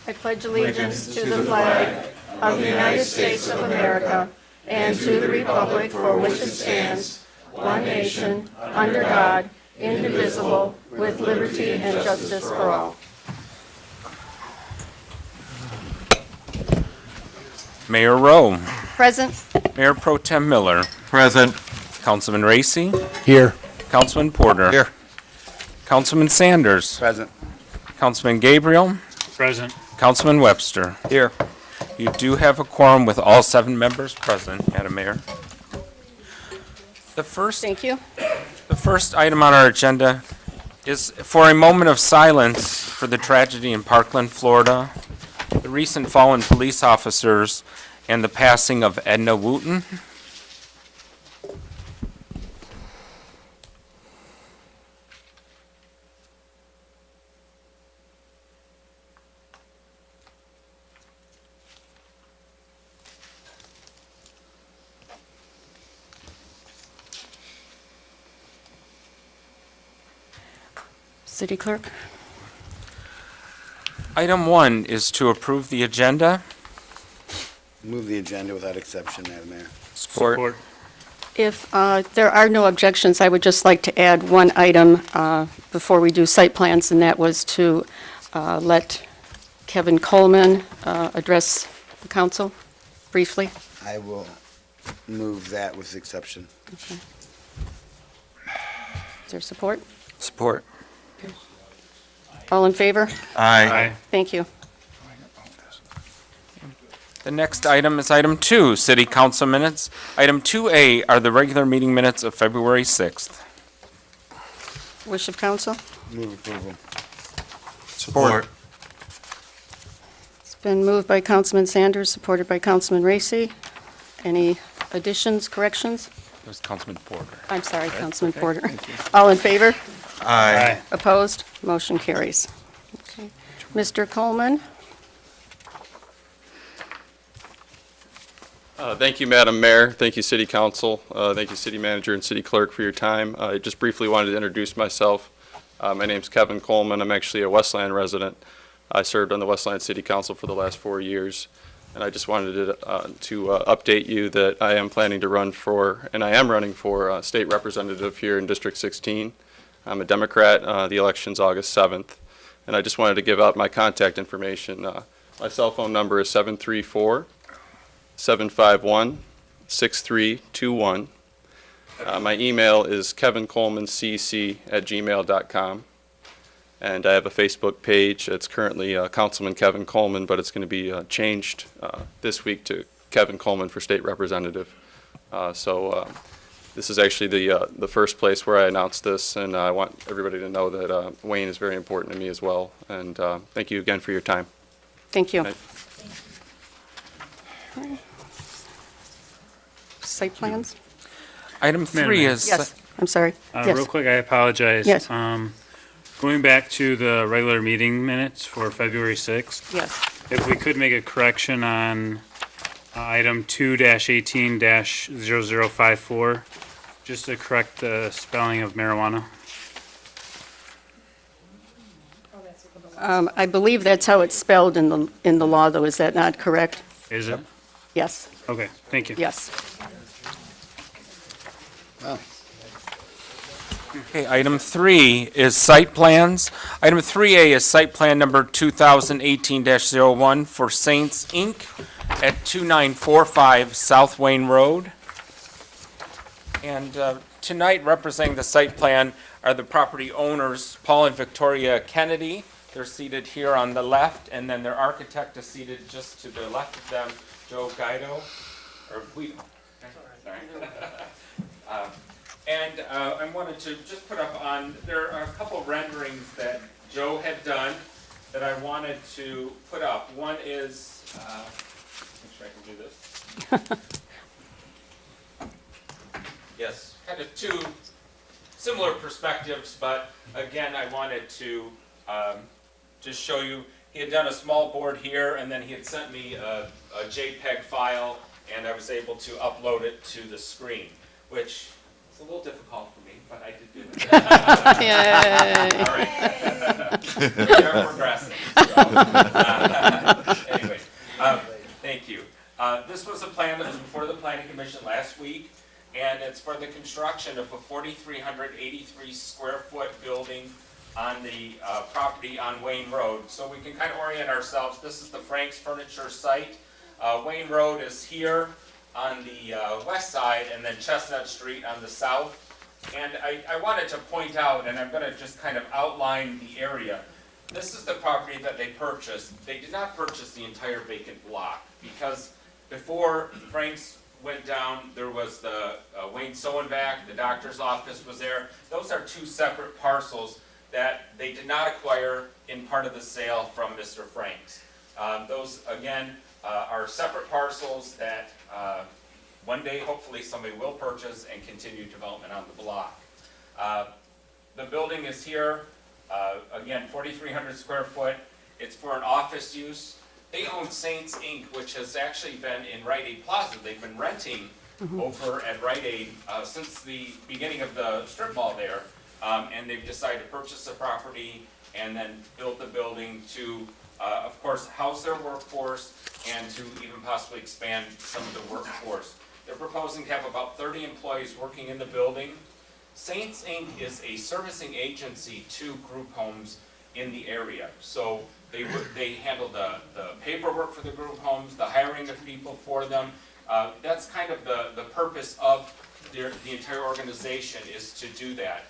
I pledge allegiance to the flag of the United States of America and to the republic for which it stands, one nation, under God, indivisible, with liberty and justice for all. Mayor Rowe, Present. Mayor Pro Tem Miller, Present. Councilman Racy, Here. Councilman Porter, Here. Councilman Sanders, Present. Councilman Gabriel, Present. Councilman Webster. Here. You do have a quorum with all 7 members present, Madam Mayor. The first item on our agenda is for a moment of silence for the tragedy in Parkland, Florida, the recent fallen police officers, and the passing of Edna Wooten. City Clerk. Item 1 is to approve the agenda. Move the agenda without exception, Madam Mayor. Support. If there are no objections, I would just like to add one item before we do site plans, and that was to let Kevin Coleman address the council briefly. I will move that with exception. Is there support? Support. All in favor? Aye. Thank you. The next item is item 2, City Council minutes. Item 2A are the regular meeting minutes of February 6th. Wish of council? Move approval. Support. It's been moved by Councilman Sanders, supported by Councilman Racy. Any additions, corrections? It was Councilman Porter. I'm sorry, Councilman Porter. All in favor? Aye. Opposed? Motion carries. Okay. Mr. Coleman? Thank you, Madam Mayor. Thank you, City Council. Thank you, City Manager and City Clerk, for your time. I just briefly wanted to introduce myself. My name's Kevin Coleman. I'm actually a Westland resident. I served on the Westland City Council for the last 4 years. And I just wanted to update you that I am planning to run for, and I am running for state representative here in District 16. I'm a Democrat. The election's August 7th. And I just wanted to give out my contact information. My cell phone number is 734-751-6321. My email is kevincolemancc@gmail.com. And I have a Facebook page. It's currently Councilman Kevin Coleman, but it's going to be changed this week to Kevin Coleman for State Representative. This is actually the first place where I announced this, and I want everybody to know that Wayne is very important to me as well. And thank you again for your time. Thank you. Right. Site plans? Item 3 is... Yes, I'm sorry. Real Yes. quick, I apologize. Yes. Going back to the regular meeting minutes for February 6th, Yes. if we could make a correction on item 2-18-0054, just to correct the spelling of marijuana. I believe that's how it's spelled in the law, though. Is that not correct? Is it? Yes, Okay, thank you. yes. Okay, item 3 is site plans. Item 3A is site plan number 2018-01 for Saints Inc. at 2945 South Wayne Road. And tonight, representing the site plan are the property owners, Paul and Victoria Kennedy. They're seated here on the left, and then their architect is seated just to the left of them, Joe Guido, or Guido. Sorry. And I wanted to just put up on, there are a couple renderings that Joe had done that I wanted to put up. One is, make sure I can do this. Yes, kind of two similar perspectives, but again, I wanted to just show you, he had done a small board here, and then he had sent me a JPEG file, and I was able to upload it to the screen, which It's a little difficult for me, but I did do it. Yay. All right. They're progressing. So, anyway, thank you. This was a plan that was before the Planning Commission last week, and it's for the construction of a 4,383 square foot building on the property on Wayne Road. So we can kind of orient ourselves. This is the Frank's Furniture site. Wayne Road is here on the west side, and then Chestnut Street on the south. And I wanted to point out, and I'm going to just kind of outline the area. This is the property that they purchased. They did not purchase the entire vacant block, because before Frank's went down, there was the Wayne Soenvac, the doctor's office was there. Those are two separate parcels that they did not acquire in part of the sale from Mr. Frank's. Those, again, are separate parcels that one day, hopefully, somebody will purchase and continue development on the block. The building is here, again, 4,300 square foot. It's for an office use. They own Saints Inc., which has actually been in Rite Aid Plaza. They've been renting over at Rite Aid since the beginning of the strip mall there. And they've decided to purchase the property and then build the building to, of course, house their workforce and to even possibly expand some of the workforce. They're proposing to have about 30 employees working in the building. Saints Inc. is a servicing agency to group homes in the area. So they handle the paperwork for the group homes, the hiring of people for them. That's kind of the purpose of the entire organization, is to do that.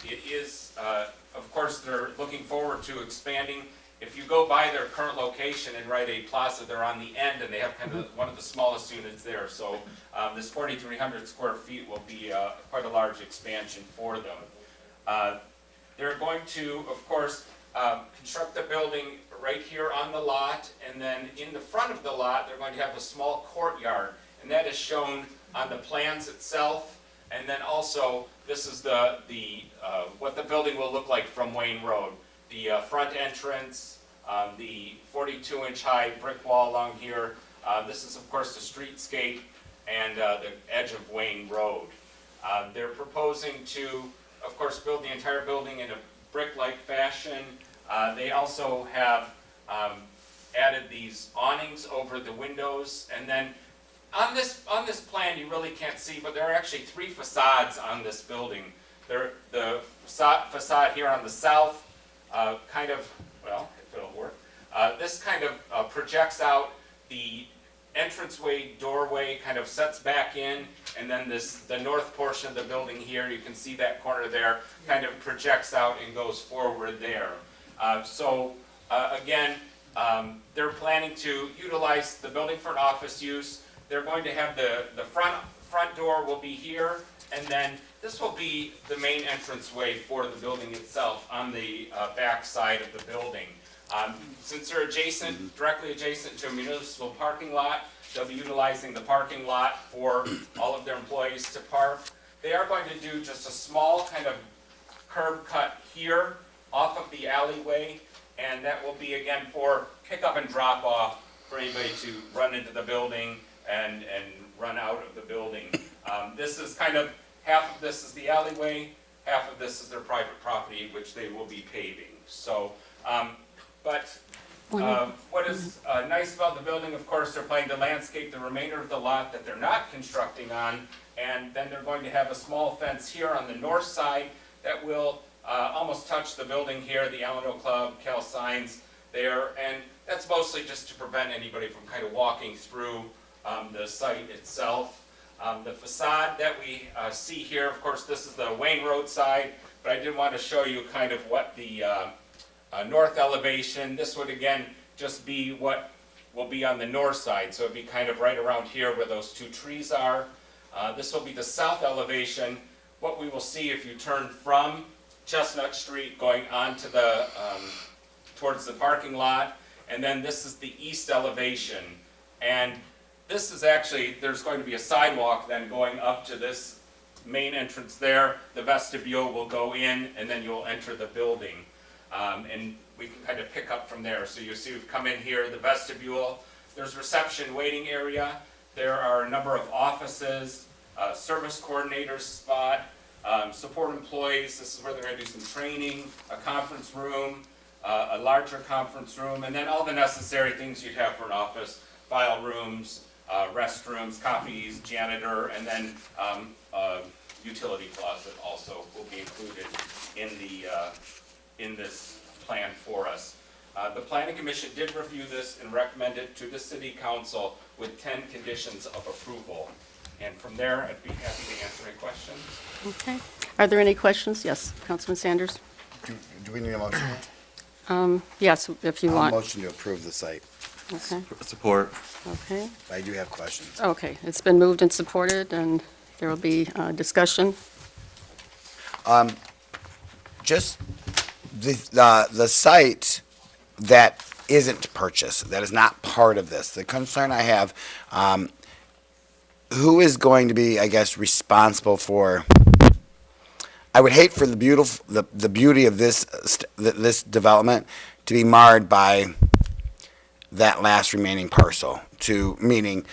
It is, of course, they're looking forward to expanding. If you go by their current location in Rite Aid Plaza, they're on the end, and they have kind of one of the smallest units there. So this 4,300 square feet will be quite a large expansion for them. They're going to, of course, construct the building right here on the lot, and then in the front of the lot, they're going to have a small courtyard, and that is shown on the plans itself. And then also, this is what the building will look like from Wayne Road. The front entrance, the 42-inch high brick wall along here. This is, of course, the streetscape and the edge of Wayne Road. They're proposing to, of course, build the entire building in a brick-like fashion. They also have added these awnings over the windows, and then on this plan, you really can't see, but there are actually 3 facades on this building. The facade here on the south, kind of, well, if it'll work, this kind of projects out. The entranceway doorway kind of sets back in, and then the north portion of the building here, you can see that corner there, kind of projects out and goes forward there. Again, they're planning to utilize the building for an office use. They're going to have the front door will be here, and then this will be the main entranceway for the building itself on the back side of the building. Since they're directly adjacent to a municipal parking lot, they'll be utilizing the parking lot for all of their employees to park. They are going to do just a small kind of curb cut here off of the alleyway, and that will be, again, for pickup and drop off for anybody to run into the building and run out of the building. This is kind of, half of this is the alleyway, half of this is their private property, which they will be paving. So, what is nice about the building, of course, they're planning to landscape the remainder of the lot that they're not constructing on, and then they're going to have a small fence here on the north side that will almost touch the building here, the Alano Club, Cal Signs there, and that's mostly just to prevent anybody from kind of walking through the site itself. The facade that we see here, of course, this is the Wayne Road side, but I did want to show you kind of what the north elevation, this would again just be what will be on the north side, so it'd be kind of right around here where those 2 trees are. This will be the south elevation. What we will see if you turn from Chestnut Street going on to the towards the parking lot, and then this is the east elevation, and this is actually, there's going to be a sidewalk then going up to this main entrance there. The vestibule will go in, and then you'll enter the building. And we can kind of pick up from there. So you see we've come in here, the vestibule. There's reception waiting area. There are a number of offices. service coordinator spot, support employees, this is where they're gonna do some training, a conference room, a larger conference room, and then all the necessary things you'd have for an office, file rooms, restrooms, copies, janitor, and then utility closet also will be included in in this plan for us. The planning commission did review this and recommend it to the city council with 10 conditions of approval. And from there, I'd be happy to answer any questions. Okay. Are there any questions? Yes, Councilman Sanders? Do we need a motion? Yes, if you I'll want. motion to approve the site. Okay, Support. okay. I do have questions. Okay, it's been moved and supported, and there will be discussion. Just the site that isn't purchased, that is not part of this, the concern I have, who is going to be, I guess, responsible for, I would hate for the beauty of this development to be marred by that last remaining parcel, meaning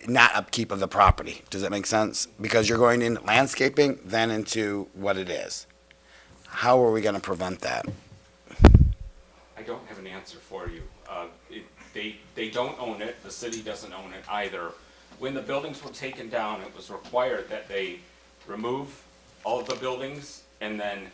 not upkeep of the property. Does that make sense? Because you're going into landscaping, then into what it is. How are we going to prevent that? I don't have an answer for you. They don't own it, the city doesn't own it either. When the buildings were taken down, it was required that they remove all of the buildings and then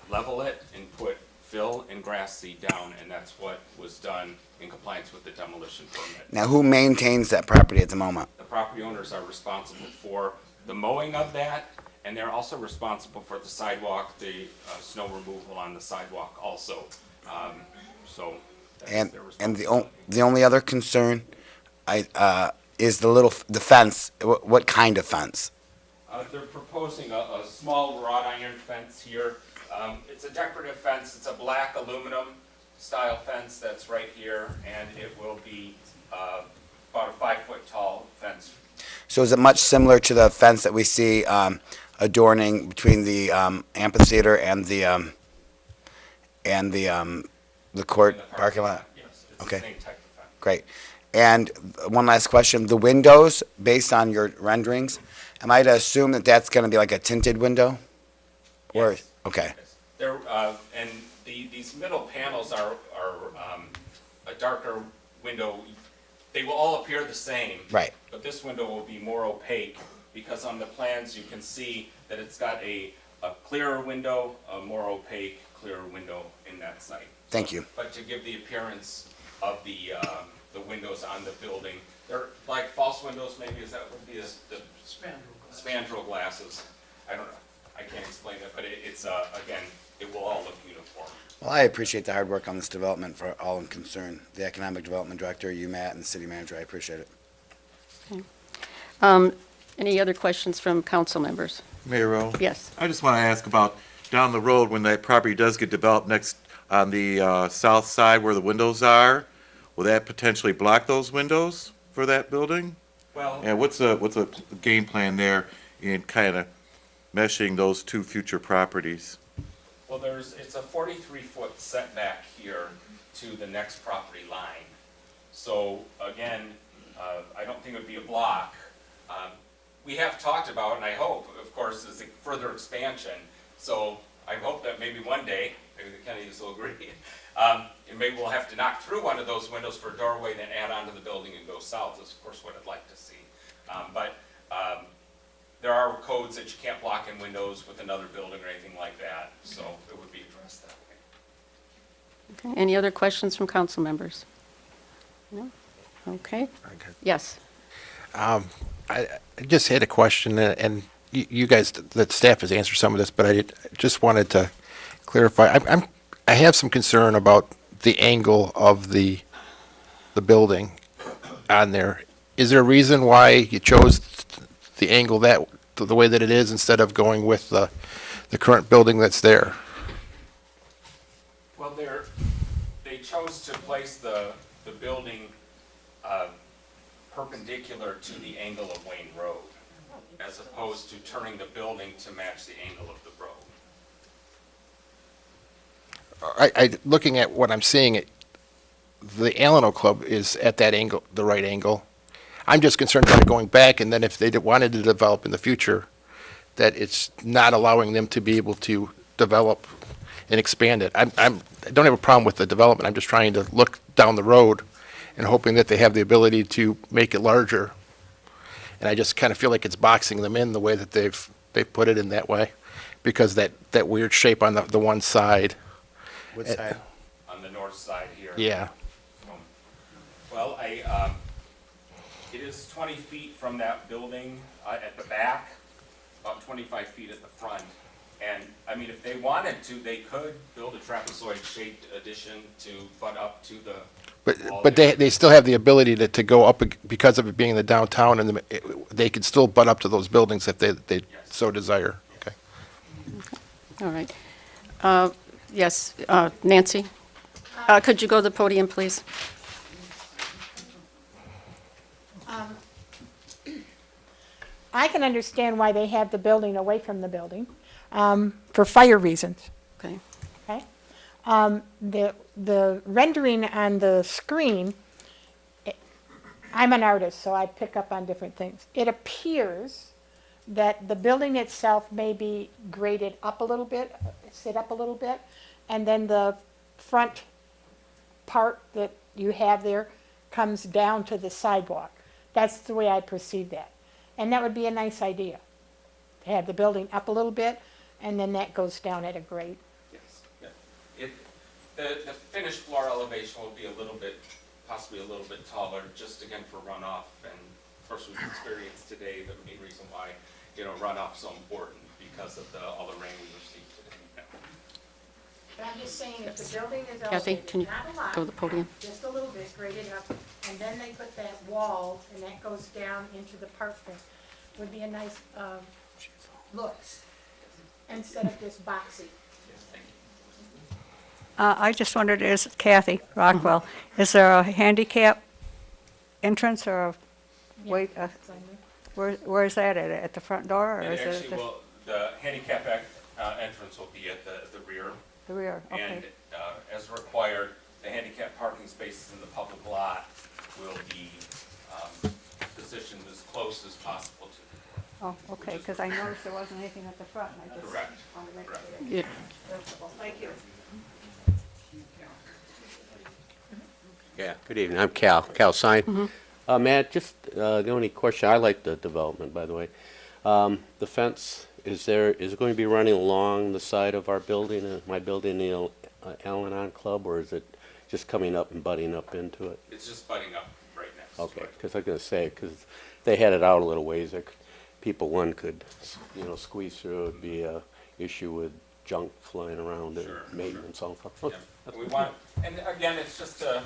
level it and put fill and grass seed down, and that's what was done in compliance with the demolition permit. Now, who maintains that property at the moment? The property owners are responsible for the mowing of that, and they're also responsible for the sidewalk, the snow removal on the sidewalk also. So that's And their and responsibility. the only other concern is the fence. What kind of fence? They're proposing a small wrought iron fence here. It's a decorative fence, it's a black aluminum style fence that's right here, and it will be about a 5-foot tall fence. So is it much similar to the fence that we see adorning between the amphitheater and the court In the parking lot? Yes, it's the Okay. same type of fence. Great. And one last question, the windows, based on your renderings, am I to assume that that's going to be like a tinted window? Or, Yes. okay, Yes. There, and these middle panels are a darker window. They will all appear the same. right. But this window will be more opaque, because on the plans you can see that it's got a clearer window, a more opaque, clearer window in that site. Thank you. But to give the appearance of the windows on the building, they're like false windows, maybe, is that would be the spandrel glasses. I don't know, I can't explain it, but it's, again, it will all look uniform. Well, I appreciate the hard work on this development for all concerned, the Economic Development Director, you, Matt, and the City Manager, I appreciate it. Any other questions from council members? Mayor Rowe? Yes. I just want to ask about down the road when that property does get developed next on the south side where the windows are, will that potentially block those windows for that building? Well, And what's the game plan there in kind of meshing those two future properties? well, it's a 43-foot setback here to the next property line. So again, I don't think it would be a block. We have talked about, and I hope, of course, is a further expansion. So I hope that maybe one day, maybe the Kennedys will agree, and maybe we'll have to knock through one of those windows for a doorway, then add onto the building and go south. That's of course what I'd like to see. But there are codes that you can't block in windows with another building or anything like that, so it would be addressed that way. Okay. Any other questions from council members? No? Okay. Yes. I just had a question, and you guys, the staff has answered some of this, but I just wanted to clarify. I have some concern about the angle of the building on there. Is there a reason why you chose the angle the way that it is instead of going with the current building that's there? Well, they chose to place the building perpendicular to the angle of Wayne Road, as opposed to turning the building to match the angle of the road. Looking at what I'm seeing, the Alano Club is at that angle, the right angle. I'm just concerned about it going back, and then if they wanted to develop in the future, that it's not allowing them to be able to develop and expand it. I don't have a problem with the development, I'm just trying to look down the road and hoping that they have the ability to make it larger. And I just kind of feel like it's boxing them in the way that they've put it in that way, because that weird shape on the one side. What side? On the north side here. Yeah. Well, it is 20 feet from that building at the back, about 25 feet at the front. And, I mean, if they wanted to, they could build a trapezoid-shaped addition to butt up to the wall But there. they still have the ability to go up because of it being in the downtown, and they could still butt up to those buildings if they so desire. Okay. All right. Yes, Nancy? Could you go to the podium, please? I can understand why they have the building away from the building, for fire reasons, Okay. okay? The rendering on the screen, I'm an artist, so I pick up on different things. It appears that the building itself may be graded up a little bit, sit up a little bit, and then the front part that you have there comes down to the sidewalk. That's the way I perceive that. And that would be a nice idea, to have the building up a little bit, and then that goes down at a grade. Yes, yeah. The finished floor elevation will be a little bit, possibly a little bit taller, just again for runoff. And of course, we've experienced today the main reason why, runoff's so important because of all the rain we received today. But I'm just saying, if the building is Kathy, elevated, can you not a lot, go to the podium? just a little bit graded up, and then they put that wall, and that goes down into the park thing, would be a nice, look, instead of this boxy. I just wondered, is Kathy Rockwell, is there a handicap entrance or a wait, where is that, at the front door, or And is it actually, at the well, the handicap entrance will be at the rear. the rear? And Okay, as required, the handicap parking spaces in the public lot will be positioned as close as possible to the door. oh, okay, because I noticed there wasn't anything at the front, and I just Correct. wanted to make Correct. sure. Yeah. Thank you. Yeah, good evening. I'm Cal Sine. Matt, just the only question, I like the development, by the way. The fence, is it going to be running along the side of our building, my building, the Al-Anon Club, or is it just coming up and butting up into it? It's just butting up right next to Okay, it. because I was going to say, because they had it out a little ways, one could, squeeze through, it'd be a issue with junk flying around and Sure, maintenance, all that. Yeah. Okay, that's We good. want, and again, it's just to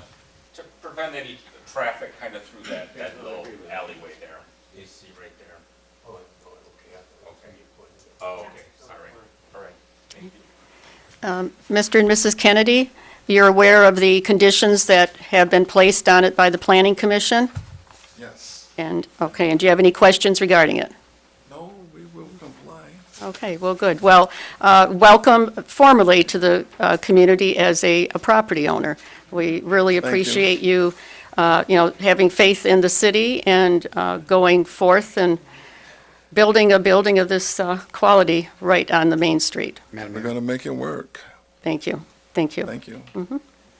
prevent any traffic kind of through that little alleyway there. You see right there. Okay. Oh, okay, sorry. All right, thank you. Mr. and Mrs. Kennedy, you're aware of the conditions that have been placed on it by the Planning Commission? Yes. And, okay, and do you have any questions regarding it? No, we will comply. Okay, well, good. Well, welcome formally to the community as a property owner. We really you. appreciate you, having faith in the city and going forth and building a building of this quality right on the main street. Madam We're Mayor, going to make it work. Thank you. Thank you. Thank you.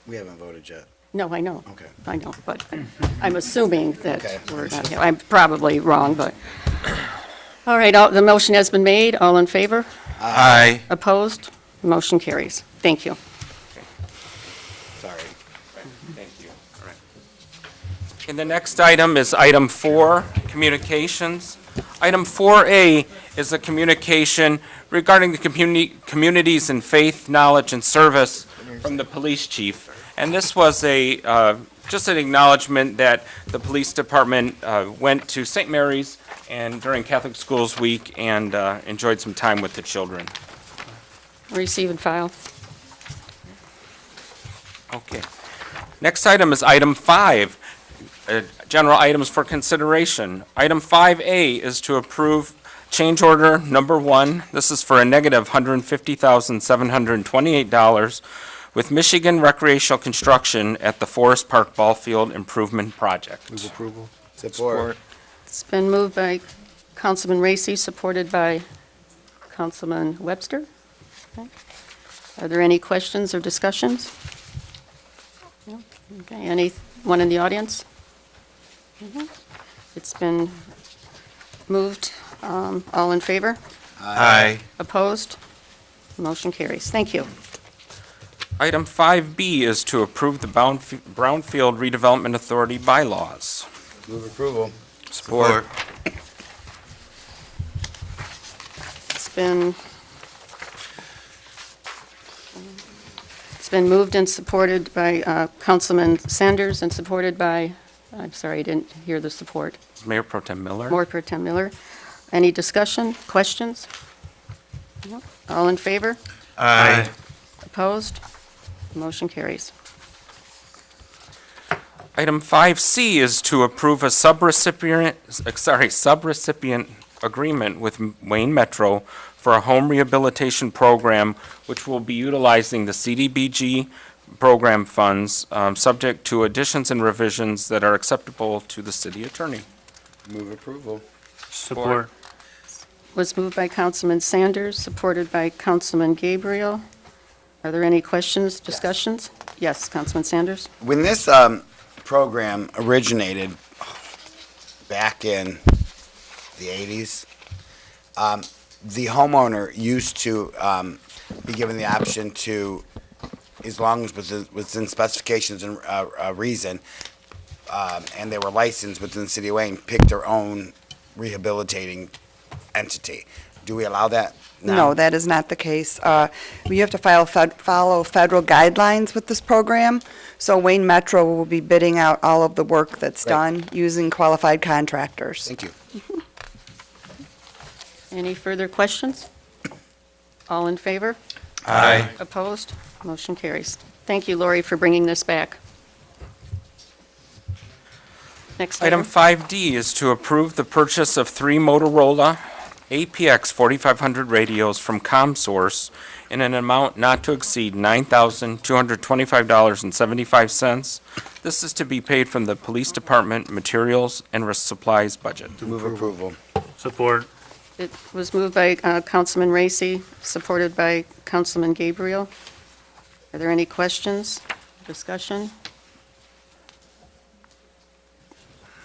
we haven't voted yet. No, I know. Okay. I know, but I'm assuming that Okay. we're not, I'm probably wrong, but, all right, the motion has been made. All in favor? Aye. Opposed? Motion carries. Thank you. Sorry. Thank you. All right. And the next item is item 4, communications. Item 4A is a communication regarding the communities in faith, knowledge, and service from the police chief. And this was just an acknowledgement that the police department went to St. Mary's and during Catholic Schools Week and enjoyed some time with the children. Receive and file. Okay. Next item is item 5, general items for consideration. Item 5A is to approve change order number 1. This is for a negative $150,728 with Michigan Recreational Construction at the Forest Park Ball Field Improvement Project. Move approval. Support. It's been moved by Councilman Racy, supported by Councilman Webster. Okay. Are there any questions or discussions? No? Okay, anyone in the audience? Mhm. It's been moved. All in favor? Aye. Opposed? Motion carries. Thank you. Item 5B is to approve the Brownfield Redevelopment Authority bylaws. Move approval. Support. It's been moved and supported by Councilman Sanders and supported by, I'm sorry, I didn't hear the support. Mayor Pro Tem Miller? Mayor Pro Tem Miller. Any discussion, questions? No? All in favor? Aye. Opposed? Motion carries. Item 5C is to approve a subrecipient agreement with Wayne Metro for a home rehabilitation program, which will be utilizing the CDBG program funds, subject to additions and revisions that are acceptable to the city attorney. Move approval. Support. Was moved by Councilman Sanders, supported by Councilman Gabriel. Are there any questions, discussions? Yes, Councilman Sanders? When this program originated back in the 80s, the homeowner used to be given the option to, as long as within specifications and reason, and they were licensed within the city of Wayne, pick their own rehabilitating entity. Do we allow that now? No, that is not the case. You have to follow federal guidelines with this program, so Wayne Metro will be bidding out all of the work that's Right. done using qualified contractors. Thank you. Any further questions? All in favor? Aye. Opposed? Motion carries. Thank you, Lori, for bringing this back. Next Item item. 5D is to approve the purchase of 3 Motorola APX 4500 radios from ComSource in an amount not to exceed $9,225.75. This is to be paid from the Police Department Materials and Supplies budget. Move approval. Support. It was moved by Councilman Racy, supported by Councilman Gabriel. Are there any questions, discussion?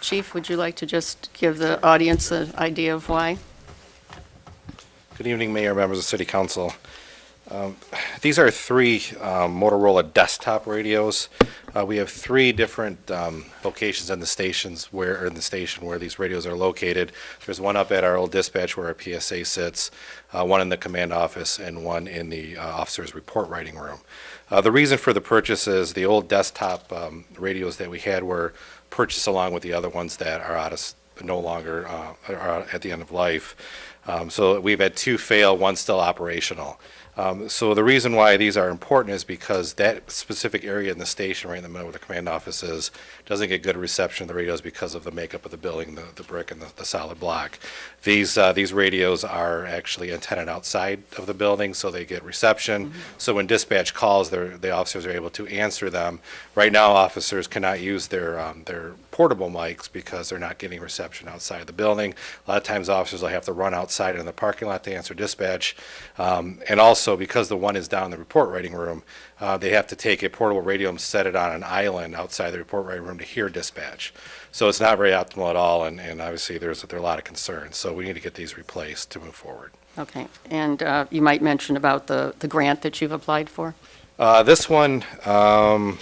Chief, would you like to just give the audience an idea of why? Good evening, Mayor, members of City Council. These are 3 Motorola desktop radios. We have 3 different locations in the station where these radios are located. There's one up at our old dispatch where our PSA sits, one in the command office, and one in the officer's report writing room. The reason for the purchase is the old desktop radios that we had were purchased along with the other ones that are no longer are at the end of life. So we've had 2 fail, 1 still operational. So the reason why these are important is because that specific area in the station, right in the middle where the command office is, doesn't get good reception of the radios because of the makeup of the building, the brick and the solid block. These radios are actually antennaed outside of the building, so they get reception. Mm-hmm. So when dispatch calls, the officers are able to answer them. Right now, officers cannot use their portable mics because they're not getting reception outside the building. A lot of times, officers will have to run outside in the parking lot to answer dispatch, and also because the one is down in the report writing room, they have to take a portable radio and set it on an island outside the report writing room to hear dispatch. So it's not very optimal at all, and obviously there are a lot of concerns. So we need to get these replaced to move forward. Okay, and you might mention about the grant that you've applied for? This one, I'm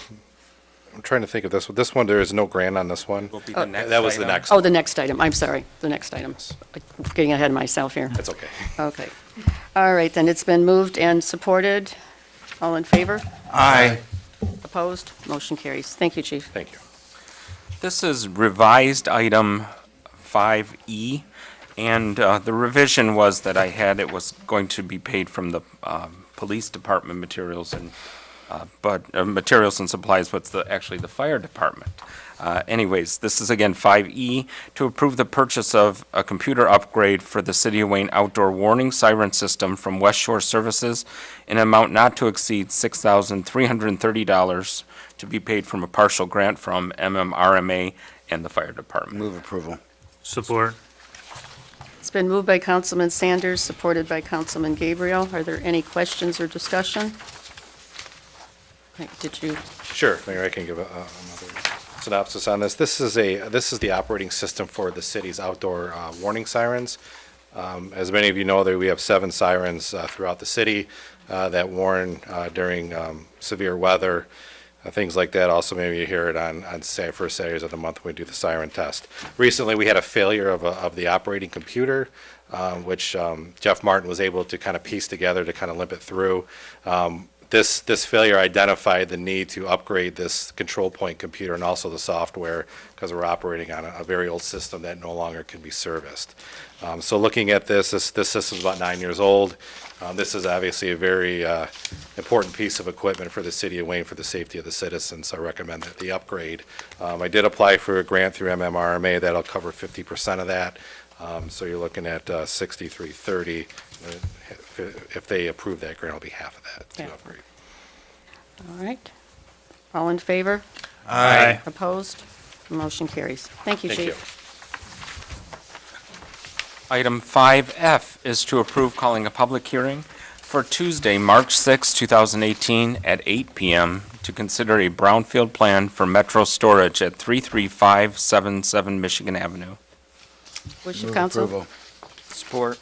trying to think of this one. This one, there is no grant on this one. Will be the next That was the item. next. Oh, the next item, I'm sorry, the next item. I'm getting ahead of myself here. That's okay. Okay. All right, then it's been moved and supported. All in favor? Aye. Opposed? Motion carries. Thank you, Chief. Thank you. This is revised item 5E, and the revision was that it was going to be paid from the Police Department materials and materials and supplies, but actually the Fire Department. Anyways, this is again 5E, to approve the purchase of a computer upgrade for the City of Wayne outdoor warning siren system from West Shore Services in an amount not to exceed $6,330 to be paid from a partial grant from MMRMA and the fire department. Move approval. Support. It's been moved by Councilman Sanders, supported by Councilman Gabriel. Are there any questions or discussion? Did you? Sure, Mayor, I can give another synopsis on this. This is the operating system for the city's outdoor warning sirens. As many of you know, we have 7 sirens throughout the city that warn during severe weather, things like that. Also, maybe you hear it on first Saturdays of the month when we do the siren test. Recently, we had a failure of the operating computer, which Jeff Martin was able to kind of piece together to kind of limp it through. This failure identified the need to upgrade this control point computer and also the software because we're operating on a very old system that no longer can be serviced. So looking at this system is about 9 years old. This is obviously a very important piece of equipment for the city of Wayne for the safety of the citizens. So I recommend that the upgrade. I did apply for a grant through MMRMA that'll cover 50% of that. So you're looking at $6330. If they approve that grant, it'll be half of that to Yeah. upgrade. All right. All in favor? Aye. Opposed? Motion carries. Thank you, Thank you. Chief. Item 5F is to approve calling a public hearing for Tuesday, March 6, 2018, at 8 p.m. to consider a brownfield plan for Metro Storage at 33577 Michigan Avenue. Wish of Move council. approval. Support.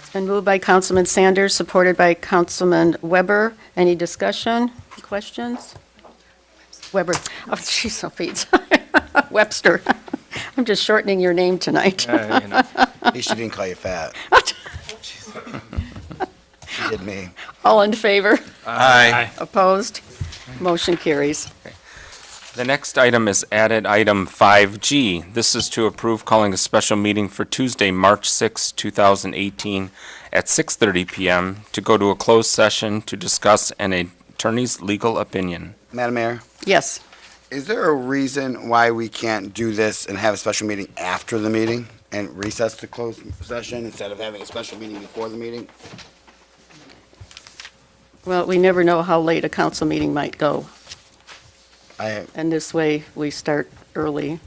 It's been moved by Councilman Sanders, supported by Councilman Weber. Any discussion, questions? Weber, oh, jeez, so Pete. Webster. I'm just shortening your name tonight. At least she didn't call you fat. She did me. All in favor? Aye. Opposed? Motion carries. The next item is added item 5G. This is to approve calling a special meeting for Tuesday, March 6, 2018, at 6:30 p.m. to go to a closed session to discuss an attorney's legal opinion. Madam Mayor, Yes. is there a reason why we can't do this and have a special meeting after the meeting and recess to closed session instead of having a special meeting before the meeting? Well, we never know how late a council meeting might go. And this way, we start early.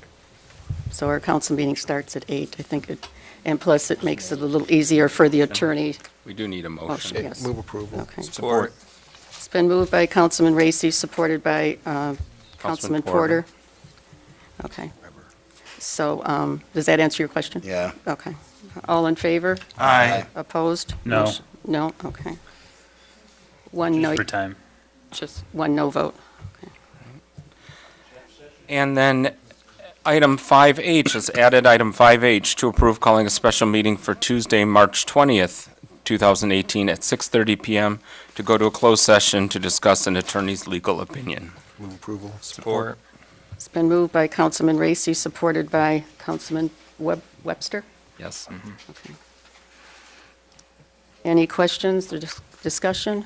So our council meeting starts at 8, I think. And plus, it makes it a little easier for the attorney. We do need a motion. Yes. Move approval. Okay. Support. It's been moved by Councilman Racy, supported by Councilman Porter. Okay. So does that answer your question? Yeah. Okay. All in favor? Aye. Opposed? No. No? Okay. One no, For time. just one no vote. And then item 5H is added item 5H to approve calling a special meeting for Tuesday, March 20th, 2018 at 6:30 p.m. to go to a closed session to discuss an attorney's legal opinion. Move approval. Support. It's been moved by Councilman Racy, supported by Councilman Webster. Yes. Okay. Any questions or discussion?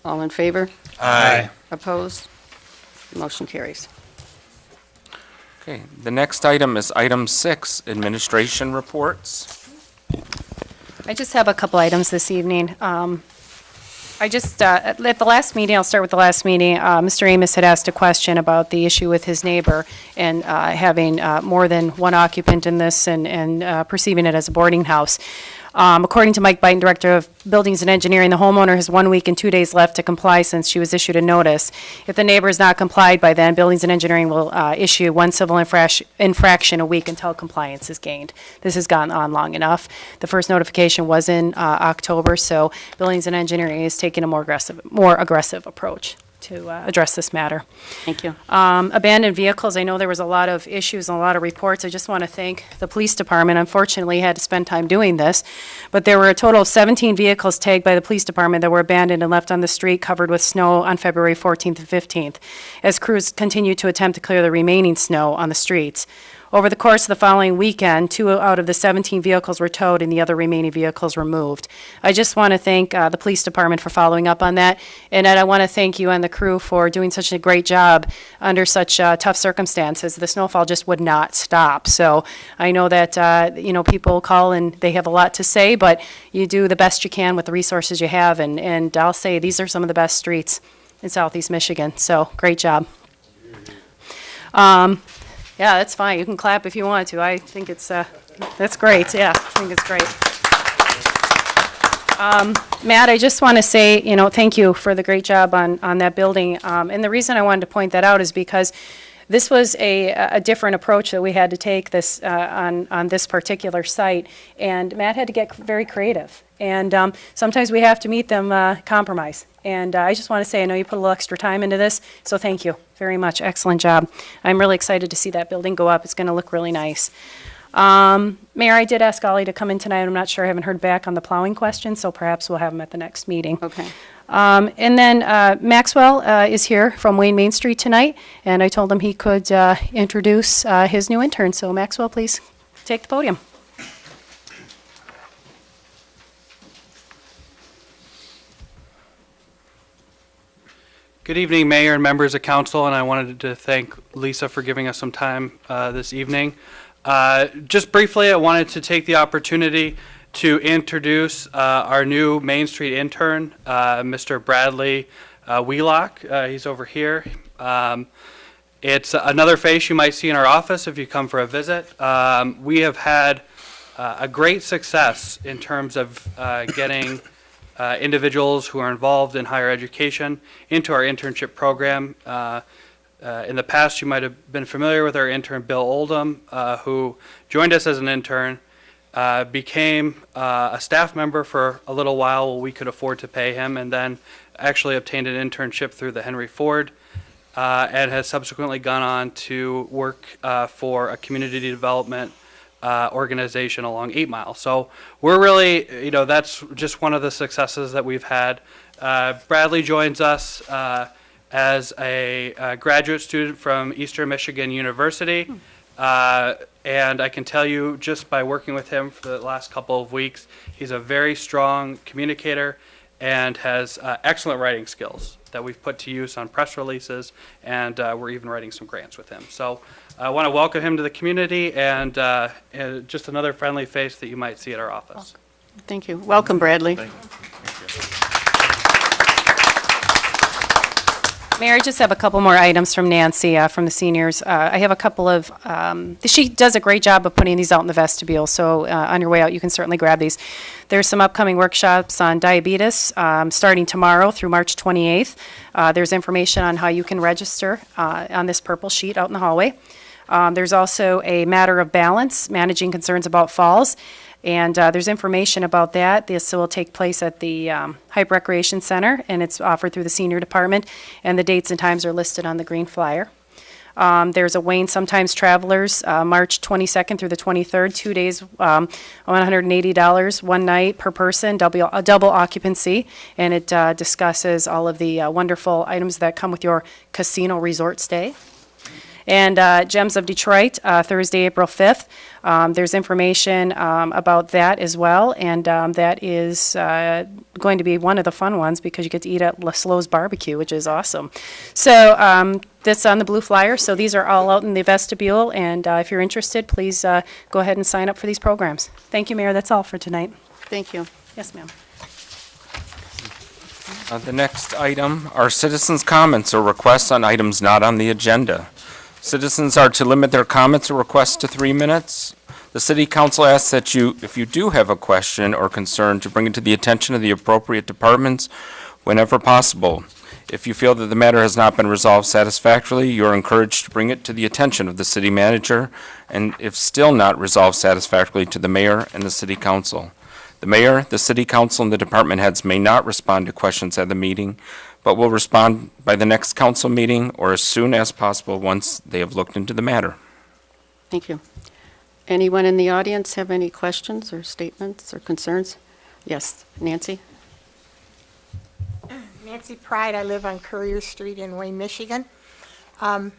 All in favor? Aye. Opposed? Motion carries. Okay, the next item is item 6, administration reports. I just have a couple items this evening. I just, at the last meeting, I'll start with the last meeting, Mr. Amos had asked a question about the issue with his neighbor and having more than one occupant in this and perceiving it as a boarding house. According to Mike Biden, Director of Buildings and Engineering, the homeowner has 1 week and 2 days left to comply since she was issued a notice. If the neighbor is not complied by then, Buildings and Engineering will issue one civil infraction a week until compliance is gained. This has gone on long enough. The first notification was in October, so Buildings and Engineering is taking a more aggressive approach to address this matter. Thank you. Abandoned vehicles, I know there was a lot of issues and a lot of reports. I just want to thank the police department. Unfortunately, had to spend time doing this, but there were a total of 17 vehicles tagged by the police department that were abandoned and left on the street covered with snow on February 14th and 15th, as crews continued to attempt to clear the remaining snow on the streets. Over the course of the following weekend, 2 out of the 17 vehicles were towed and the other remaining vehicles were moved. I just want to thank the police department for following up on that. And Ed, I want to thank you and the crew for doing such a great job under such tough circumstances. The snowfall just would not stop. So I know that, people call and they have a lot to say, but you do the best you can with the resources you have. And I'll say these are some of the best streets in Southeast Michigan. So great job. Yeah, that's fine. You can clap if you want to. I think it's, that's great. Yeah, I think it's great. Matt, I just want to say, thank you for the great job on that building. And the reason I wanted to point that out is because this was a different approach that we had to take this, on this particular site. And Matt had to get very creative. And sometimes we have to meet them compromise. And I just want to say, I know you put a little extra time into this, so thank you very much. Excellent job. I'm really excited to see that building go up. It's going to look really nice. Mayor, I did ask Ollie to come in tonight. I'm not sure. I haven't heard back on the plowing question, so perhaps we'll have him at the next meeting. Okay. And then Maxwell is here from Wayne Main Street tonight, and I told him he could introduce his new intern. So Maxwell, please take the podium. Good evening, Mayor and members of council, and I wanted to thank Lisa for giving us some time this evening. Just briefly, I wanted to take the opportunity to introduce our new Main Street intern, Mr. Bradley Wheelock. He's over here. It's another face you might see in our office if you come for a visit. We have had a great success in terms of getting individuals who are involved in higher education into our internship program. In the past, you might have been familiar with our intern, Bill Oldham, who joined us as an intern, became a staff member for a little while we could afford to pay him, and then actually obtained an internship through the Henry Ford, and has subsequently gone on to work for a community development organization along 8 Mile. So we're really, that's just one of the successes that we've had. Bradley joins us as a graduate student from Eastern Michigan University. And I can tell you, just by working with him for the last couple of weeks, he's a very strong communicator and has excellent writing skills that we've put to use on press releases, and we're even writing some grants with him. So I want to welcome him to the community, and just another friendly face that you might see at our office. Thank you. Welcome, Bradley. Mayor, I just have a couple more items from Nancy, from the seniors. I have a couple of, she does a great job of putting these out in the vestibule, so on your way out, you can certainly grab these. There's some upcoming workshops on diabetes, starting tomorrow through March 28th. There's information on how you can register on this purple sheet out in the hallway. There's also a matter of balance, managing concerns about falls. And there's information about that. This will take place at the Hype Recreation Center, and it's offered through the senior department, and the dates and times are listed on the green flyer. There's a Wayne Sometimes Travelers, March 22nd through the 23rd, 2 days, $180, one night per person, double occupancy, and it discusses all of the wonderful items that come with your casino resort stay. And Gems of Detroit, Thursday, April 5th. There's information about that as well, and that is going to be one of the fun ones because you get to eat at Laslo's Barbecue, which is awesome. So that's on the blue flyer. So these are all out in the vestibule, and if you're interested, please go ahead and sign up for these programs. Thank you, Mayor. That's all for tonight. Thank you. Yes, ma'am. The next item are citizens' comments or requests on items not on the agenda. Citizens are to limit their comments or requests to 3 minutes. The City Council asks that you, if you do have a question or concern, to bring it to the attention of the appropriate departments whenever possible. If you feel that the matter has not been resolved satisfactorily, you are encouraged to bring it to the attention of the city manager, and if still not resolved satisfactorily, to the mayor and the City Council. The mayor, the City Council, and the department heads may not respond to questions at the meeting, but will respond by the next council meeting or as soon as possible once they have looked into the matter. Thank you. Anyone in the audience have any questions or statements or concerns? Yes, Nancy? Nancy Pride, I live on Courier Street in Wayne, Michigan. I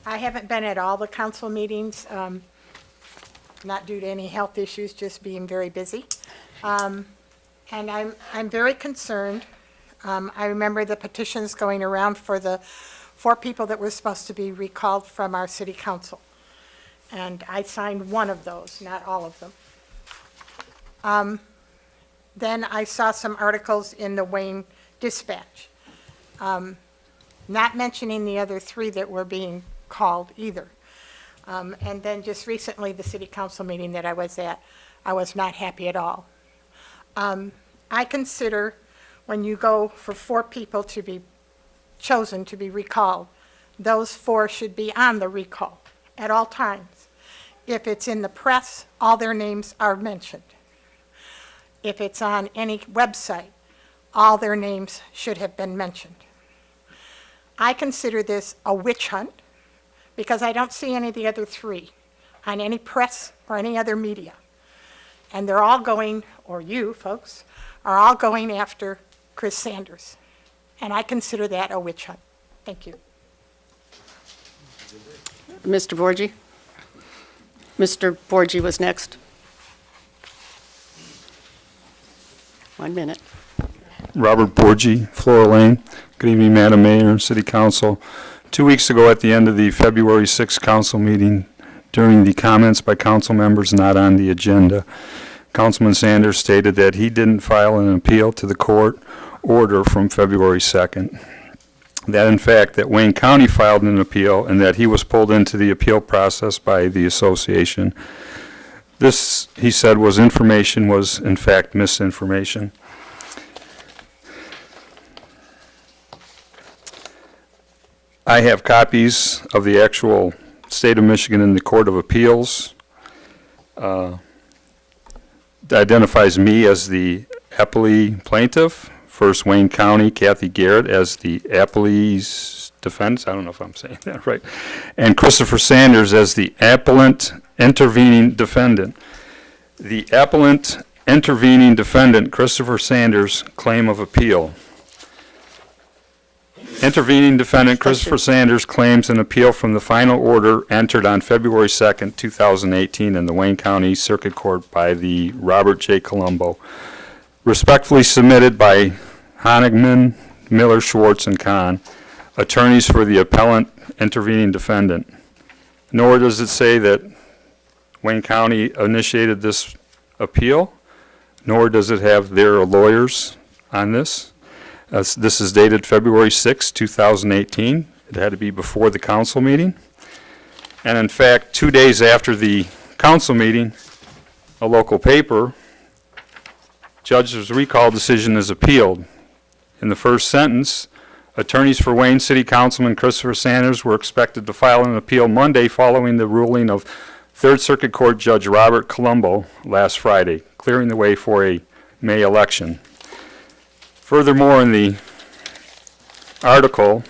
haven't been at all the council meetings, not due to any health issues, just being very busy. And I'm very concerned. I remember the petitions going around for the 4 people that were supposed to be recalled from our city council. And I signed one of those, not all of them. Then I saw some articles in the Wayne Dispatch, not mentioning the other 3 that were being called either. And then just recently, the city council meeting that I was at, I was not happy at all. I consider when you go for 4 people to be chosen to be recalled, those 4 should be on the recall at all times. If it's in the press, all their names are mentioned. If it's on any website, all their names should have been mentioned. I consider this a witch hunt because I don't see any of the other 3 on any press or any other media. And they're all going, or you folks, are all going after Chris Sanders. And I consider that a witch hunt. Thank you. Mr. Borgi? Mr. Borgi was next. 1 minute. Robert Borgi, Flora Lane. Good evening, Madam Mayor and City Council. 2 weeks ago, at the end of the February 6th council meeting, during the comments by council members not on the agenda, Councilman Sanders stated that he didn't file an appeal to the court order from February 2nd. That, in fact, that Wayne County filed an appeal and that he was pulled into the appeal process by the association. This, he said, was in fact misinformation. I have copies of the actual State of Michigan in the Court of Appeals. Identifies me as the appellee plaintiff. First, Wayne County, Kathy Garrett as the appellee's defense. I don't know if I'm saying that right. And Christopher Sanders as the appellant intervening defendant. The appellant intervening defendant, Christopher Sanders' claim of appeal. Intervening defendant Christopher Sanders claims an appeal from the final order entered on February 2nd, 2018 in the Wayne County Circuit Court by the Robert J. Colombo. Respectfully submitted by Honigman, Miller, Schwartz, and Kahn, attorneys for the appellant intervening defendant. Nor does it say that Wayne County initiated this appeal, nor does it have their lawyers on this. This is dated February 6, 2018. It had to be before the council meeting. And in fact, 2 days after the council meeting, a local paper, judge's recall decision is appealed. In the first sentence, attorneys for Wayne City Councilman Christopher Sanders were expected to file an appeal Monday following the ruling of Third Circuit Court Judge Robert Colombo last Friday, clearing the way for a May election. Furthermore, in the article,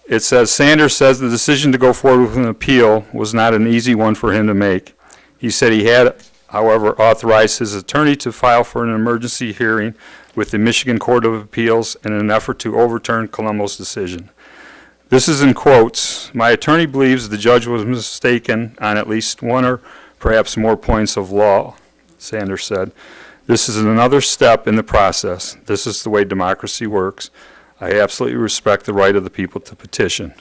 it says, Sanders says the decision to go forward with an appeal was not an easy one for him to make. He said he had, however, authorized his attorney to file for an emergency hearing with the Michigan Court of Appeals in an effort to overturn Colombo's decision. This is in quotes. My attorney believes the judge was mistaken on at least one or perhaps more points of law, Sanders said. This is another step in the process. This is the way democracy works. I absolutely respect the right of the people to petition.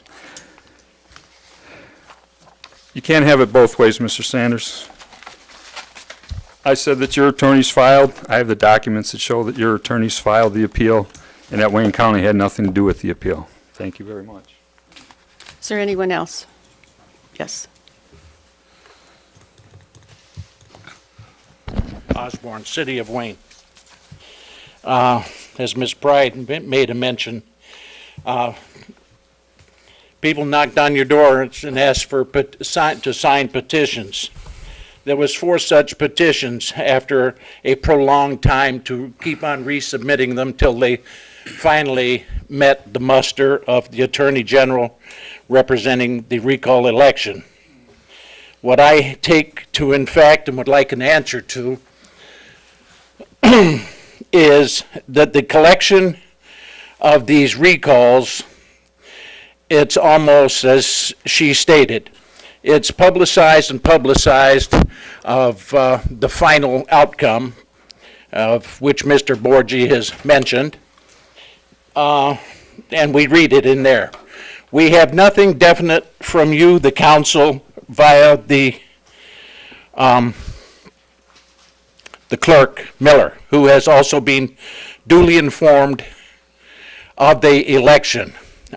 You can't have it both ways, Mr. Sanders. I said that your attorneys filed. I have the documents that show that your attorneys filed the appeal and that Wayne County had nothing to do with the appeal. Thank you very much. Is there anyone else? Yes. Osborne, City of Wayne. As Ms. Pride made a mention, people knocked on your door and asked for to sign petitions. There was 4 such petitions after a prolonged time to keep on resubmitting them till they finally met the muster of the Attorney General representing the recall election. What I take to, in fact, and would like an answer to, is that the collection of these recalls, it's almost as she stated, it's publicized and publicized of the final outcome, of which Mr. Borgi has mentioned, and we read it in there. We have nothing definite from you, the council, via the clerk, Miller, who has also been duly informed of the election.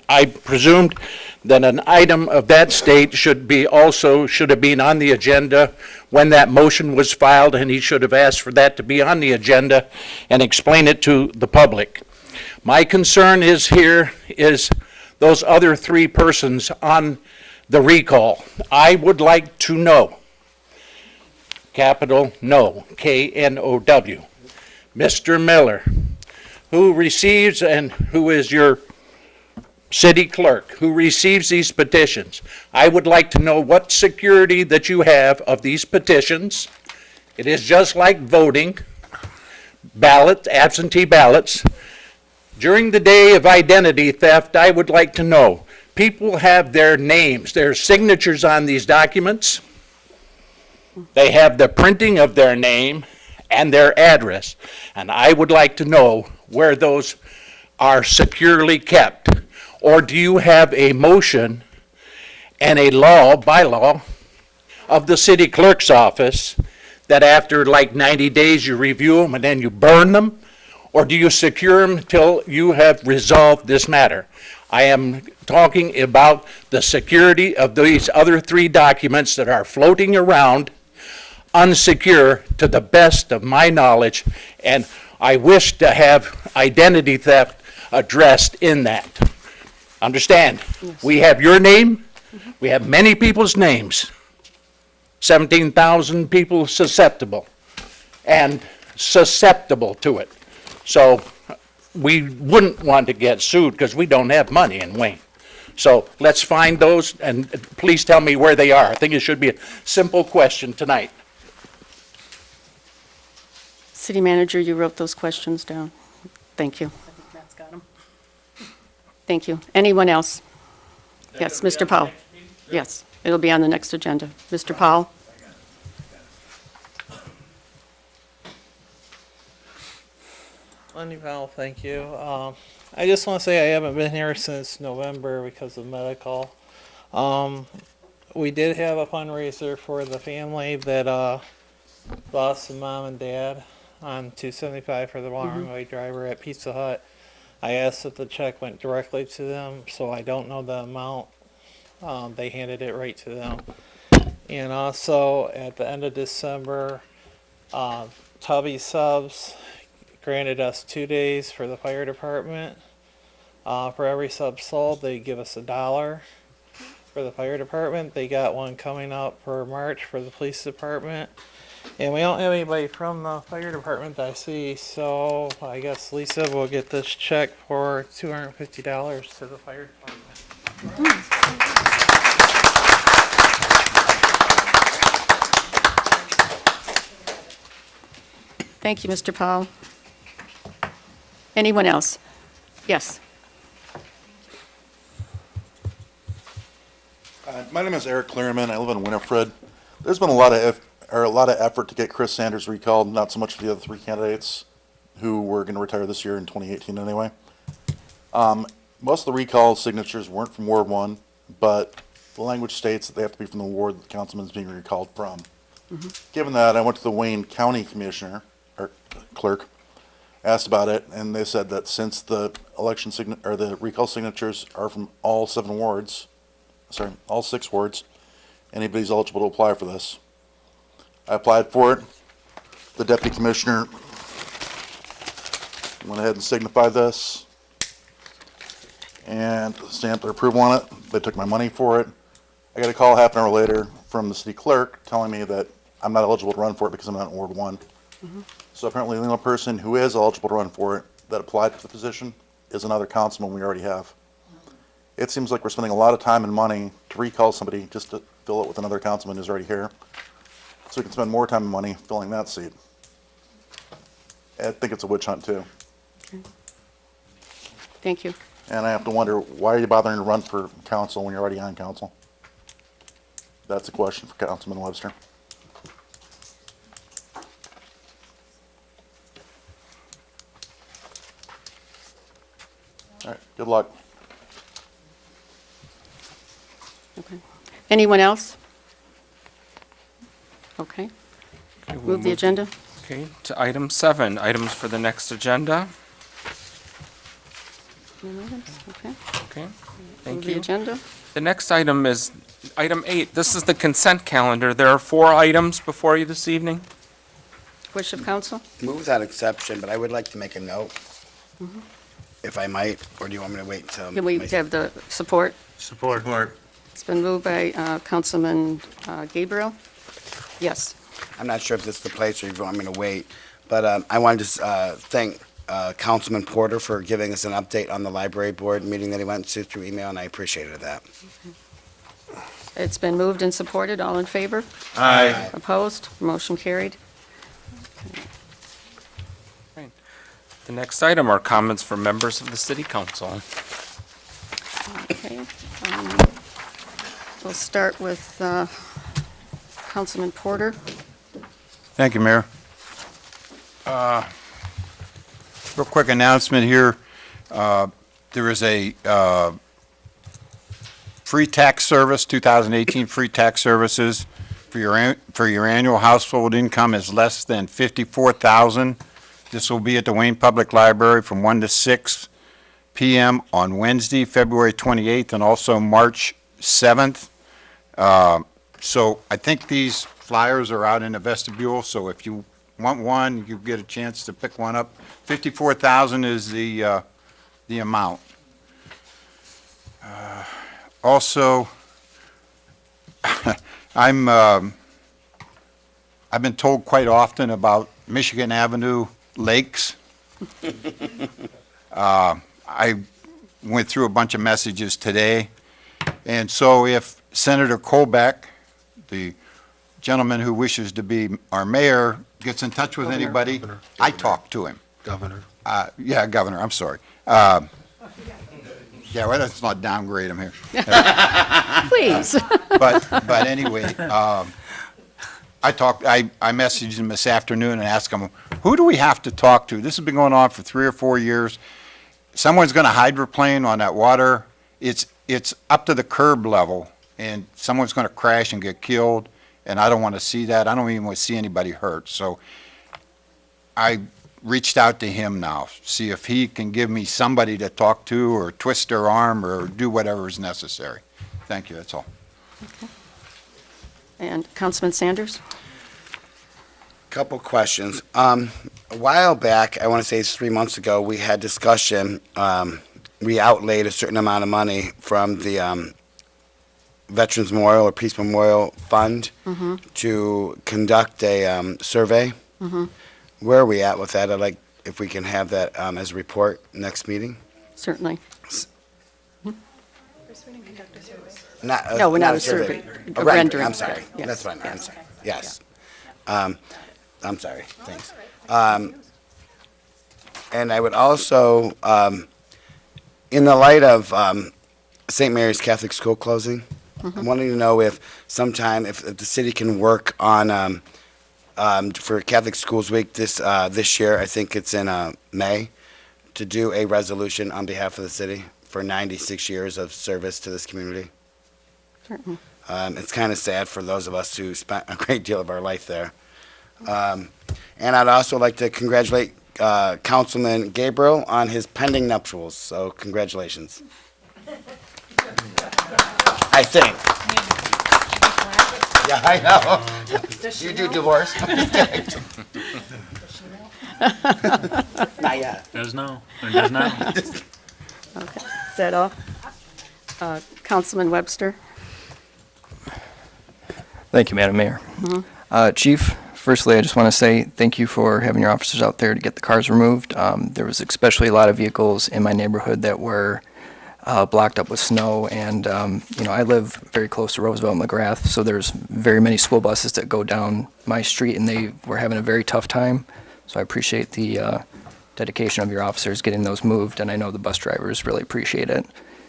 I presumed that an item of that state should have been on the agenda when that motion was filed, and he should have asked for that to be on the agenda and explain it to the public. My concern is those other three persons on the recall. I would like to know, capital no, K-N-O-W, Mr. Miller, who receives and who is your city clerk, who receives these petitions. I would like to know what security that you have of these petitions. It is just like voting, absentee ballots. During the day of identity theft, I would like to know, people have their names, their signatures on these documents. They have the printing of their name and their address. And I would like to know where those are securely kept. Or do you have a motion and a bylaw of the city clerk's office that after like 90 days you review them and then you burn them? Or do you secure them till you have resolved this matter? I am talking about the security of these other three documents that are floating around unsecure to the best of my knowledge, and I wish to have identity theft addressed in that. Understand? Yes. We have your name, we have many people's names, 17,000 people susceptible to it. So we wouldn't want to get sued because we don't have money in Wayne. So let's find those and please tell me where they are. I think it should be a simple question tonight. City Manager, you wrote those questions down. Thank you. I think Matt's got them. Thank you. Anyone else? Yes, Mr. Powell. Yes, it'll be on the next agenda. Mr. Powell? Lenny Powell, thank you. I just want to say I haven't been here since November because of medical. We did have a fundraiser for the family that lost a mom and dad on 275 for the long runway driver at Pizza Hut. I asked if the check went directly to them, so I don't know the amount. They handed it right to them. And also, at the end of December, Tubby Subs granted us 2 days for the fire department. For every sub sold, they give us $1 for the fire department. They got one coming up for March for the police department. And we don't have anybody from the fire department that I see, so I guess Lisa will get this check for $250 to the fire department. Thank you, Mr. Powell. Anyone else? Yes. My name is Eric Clearman. I live in Winifred. There's been a lot of effort to get Chris Sanders recalled, not so much for the other three candidates who were going to retire this year in 2018 anyway. Most of the recall signatures weren't from Ward 1, but the language states that they have to be from the ward the councilman is being recalled from. Given that, I went to the Wayne County Commissioner, or clerk, asked about it, and they said that since the the recall signatures are from all 6 wards, anybody's eligible to apply for this. I applied for it. The deputy commissioner went ahead and signified this and stamped their approval on it. They took my money for it. I got a call half an hour later from the city clerk telling me that I'm not eligible to run for it because I'm not in Ward 1. So apparently the only person who is eligible to run for it that applied for the position is another councilman we already have. It seems like we're spending a lot of time and money to recall somebody just to fill it with another councilman who's already here. So we can spend more time and money filling that seat. I think it's a witch hunt too. Thank you. And I have to wonder, why are you bothering to run for council when you're already on council? That's a question for Councilman Webster. All right, good luck. Okay. Anyone else? Okay. We'll Move the agenda. Okay, to item 7, items for the next agenda. Okay. Okay, thank The you. agenda? The next item is item 8. This is the consent calendar. There are 4 items before you this evening. Wish of council? Move without exception, but I would like to make a note, Mhm. if I might, or do you want me to wait until? Can we have the support? Support. It's been moved by Councilman Gabriel. Yes. I'm not sure if this is the place or if you want me to wait, but I wanted to thank Councilman Porter for giving us an update on the library board meeting that he went to through email, and I appreciated that. It's been moved and supported. All in favor? Aye. Opposed? Motion carried. The next item are comments from members of the city council. Okay. We'll start with Councilman Porter. Thank you, Mayor. Real quick announcement here. There is a free tax service, 2018 free tax services for your annual household income is less than $54,000. This will be at the Wayne Public Library from 1 to 6 p.m. on Wednesday, February 28th, and also March 7th. So I think these flyers are out in the vestibule, so if you want one, you get a chance to pick one up. $54,000 is the amount. Also, I've been told quite often about Michigan Avenue lakes. I went through a bunch of messages today, and so if Senator Colbeck, the gentleman who wishes to be our mayor, gets in touch with anybody, I talk to him. Governor. Yeah, Governor, I'm sorry. Yeah, well, let's not downgrade him here. Please. But anyway, I messaged him this afternoon and asked him, who do we have to talk to? This has been going on for 3 or 4 years. Someone's going to hydroplane on that water. It's up to the curb level, and someone's going to crash and get killed, and I don't want to see that. I don't even want to see anybody hurt. So I reached out to him now, see if he can give me somebody to talk to or twist their arm or do whatever is necessary. Thank you, that's all. And Councilman Sanders? Couple questions. A while back, I want to say it's 3 months ago, we had discussion, we outlaid a certain amount of money from the Veterans Memorial or Peace Memorial Fund to conduct a survey. Where are we at with that? I'd like if we can have that as a report next meeting. Certainly. Not, No, we're not a survey. A rendering. rendering. I'm sorry. Yes. That's what I meant. I'm sorry. Yes. I'm sorry. Thanks. And I would also, in the light of St. Mary's Catholic School closing, I'm wanting to know if sometime, if the city can work on, for Catholic Schools Week this year, I think it's in May, to do a resolution on behalf of the city for 96 years of service to this community. Certainly. It's kind of sad for those of us who spent a great deal of our life there. And I'd also like to congratulate Councilman Gabriel on his pending nuptials, so congratulations. I think. Yeah, I know. You do divorce? Not yet. Does now, or does now. Okay. Is that all? Councilman Webster? Thank you, Madam Mayor. Chief, firstly, I just want to say thank you for having your officers out there to get the cars removed. There was especially a lot of vehicles in my neighborhood that were blocked up with snow, and I live very close to Roosevelt and McGrath, so there's very many school buses that go down my street, and they were having a very tough time. So I appreciate the dedication of your officers getting those moved, and I know the bus drivers really appreciate it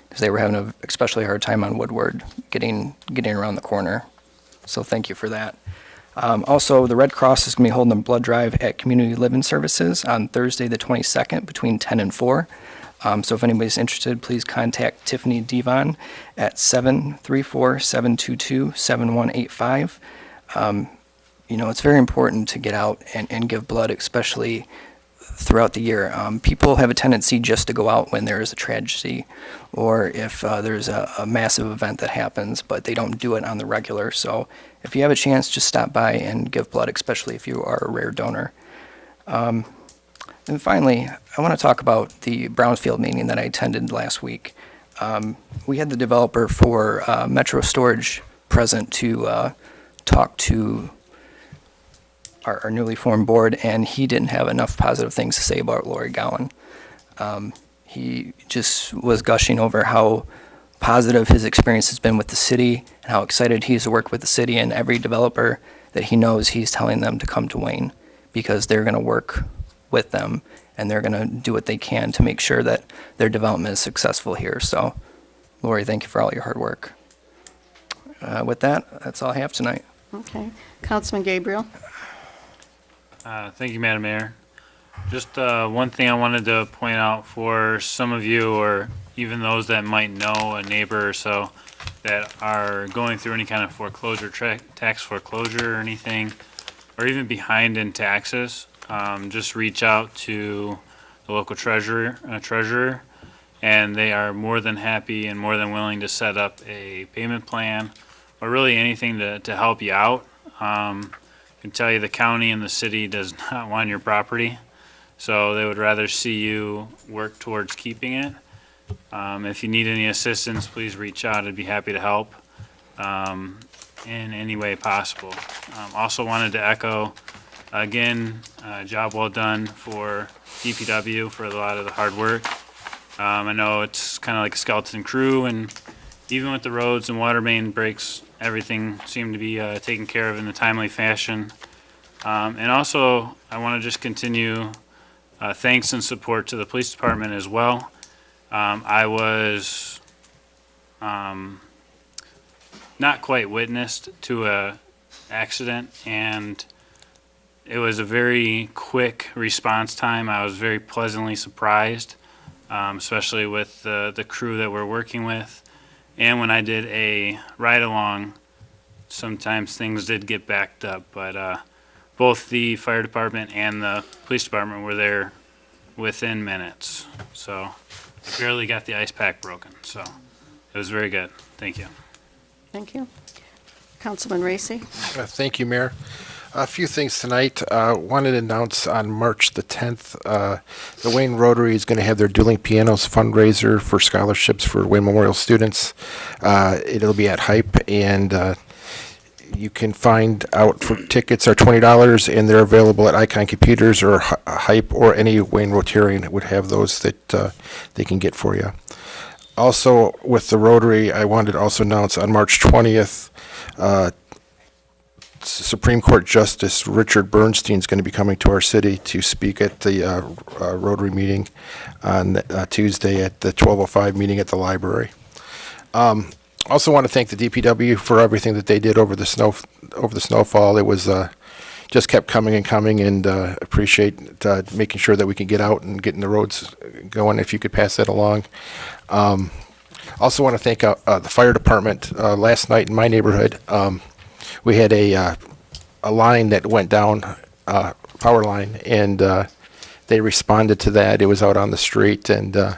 because they were having an especially hard time on Woodward getting around the corner. So thank you for that. Also, the Red Cross is going to be holding a blood drive at Community Living Services on Thursday, the 22nd, between 10 and 4. So if anybody's interested, please contact Tiffany Devon at 734-722-7185. It's very important to get out and give blood, especially throughout the year. People have a tendency just to go out when there is a tragedy or if there's a massive event that happens, but they don't do it on the regular. So if you have a chance, just stop by and give blood, especially if you are a rare donor. And finally, I want to talk about the Brownfield meeting that I attended last week. We had the developer for Metro Storage present to talk to our newly formed board, and he didn't have enough positive things to say about Lori Gowan. He just was gushing over how positive his experience has been with the city and how excited he is to work with the city, and every developer that he knows, he's telling them to come to Wayne because they're going to work with them and they're going to do what they can to make sure that their development is successful here. So, Lori, thank you for all your hard work. With that, that's all I have tonight. Okay. Councilman Gabriel? Thank you, Madam Mayor. Just one thing I wanted to point out for some of you, or even those that might know a neighbor or so that are going through any kind of foreclosure, tax foreclosure or anything, or even behind in taxes, just reach out to the local treasurer, and they are more than happy and more than willing to set up a payment plan or really anything to help you out. I can tell you the county and the city does not want your property, so they would rather see you work towards keeping it. If you need any assistance, please reach out. I'd be happy to help in any way possible. Also wanted to echo, again, job well done for DPW for a lot of the hard work. I know it's kind of like a skeleton crew, and even with the roads and water main breaks, everything seemed to be taken care of in a timely fashion. And also, I want to just continue thanks and support to the police department as well. I was not quite witnessed to a accident, and it was a very quick response time. I was very pleasantly surprised, especially with the crew that we're working with. And when I did a ride-along, sometimes things did get backed up, but both the fire department and the police department were there within minutes. So I barely got the ice pack broken, so it was very good. Thank you. Thank you. Councilman Racy? Thank you, Mayor. A few things tonight. Wanted to announce on March the 10th, the Wayne Rotary is going to have their Dueling Pianos fundraiser for scholarships for Wayne Memorial students. It'll be at Hype, and you can find out for tickets are $20, and they're available at Icon Computers or Hype, or any Wayne Rotarian would have those that they can get for you. Also, with the Rotary, I wanted to also announce on March 20th, Supreme Court Justice Richard Bernstein is going to be coming to our city to speak at the Rotary meeting on Tuesday at the 12:05 meeting at the library. Also want to thank the DPW for everything that they did over the snowfall. It was just kept coming and coming, and appreciate making sure that we can get out and getting the roads going. If you could pass that along. Also want to thank the fire department. Last night in my neighborhood, we had a line that went down, power line, and they responded to that. It was out on the street, and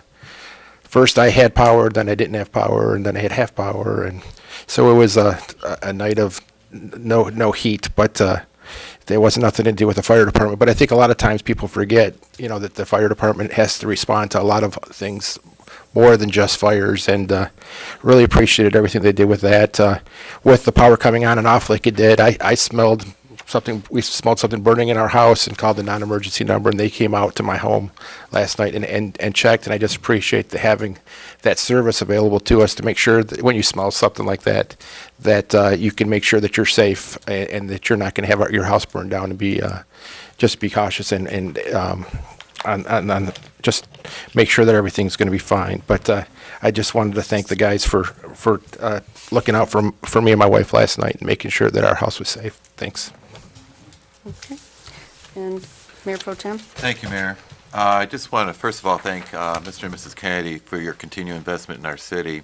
first I had power, then I didn't have power, and then I had half power, and so it was a night of no heat, but there wasn't nothing to do with the fire department. But I think a lot of times people forget, that the fire department has to respond to a lot of things more than just fires, and really appreciated everything they did with that. With the power coming on and off like it did, I smelled something. We smelled something burning in our house and called the non-emergency number, and they came out to my home last night and checked. And I just appreciate having that service available to us to make sure that when you smell something like that, that you can make sure that you're safe and that you're not going to have your house burned down, and just be cautious and on just make sure that everything's going to be fine. But I just wanted to thank the guys for looking out for me and my wife last night and making sure that our house was safe. Thanks. Okay. And Mayor Pro Tem? Thank you, Mayor. I just want to, first of all, thank Mr. and Mrs. Kennedy for your continued investment in our city,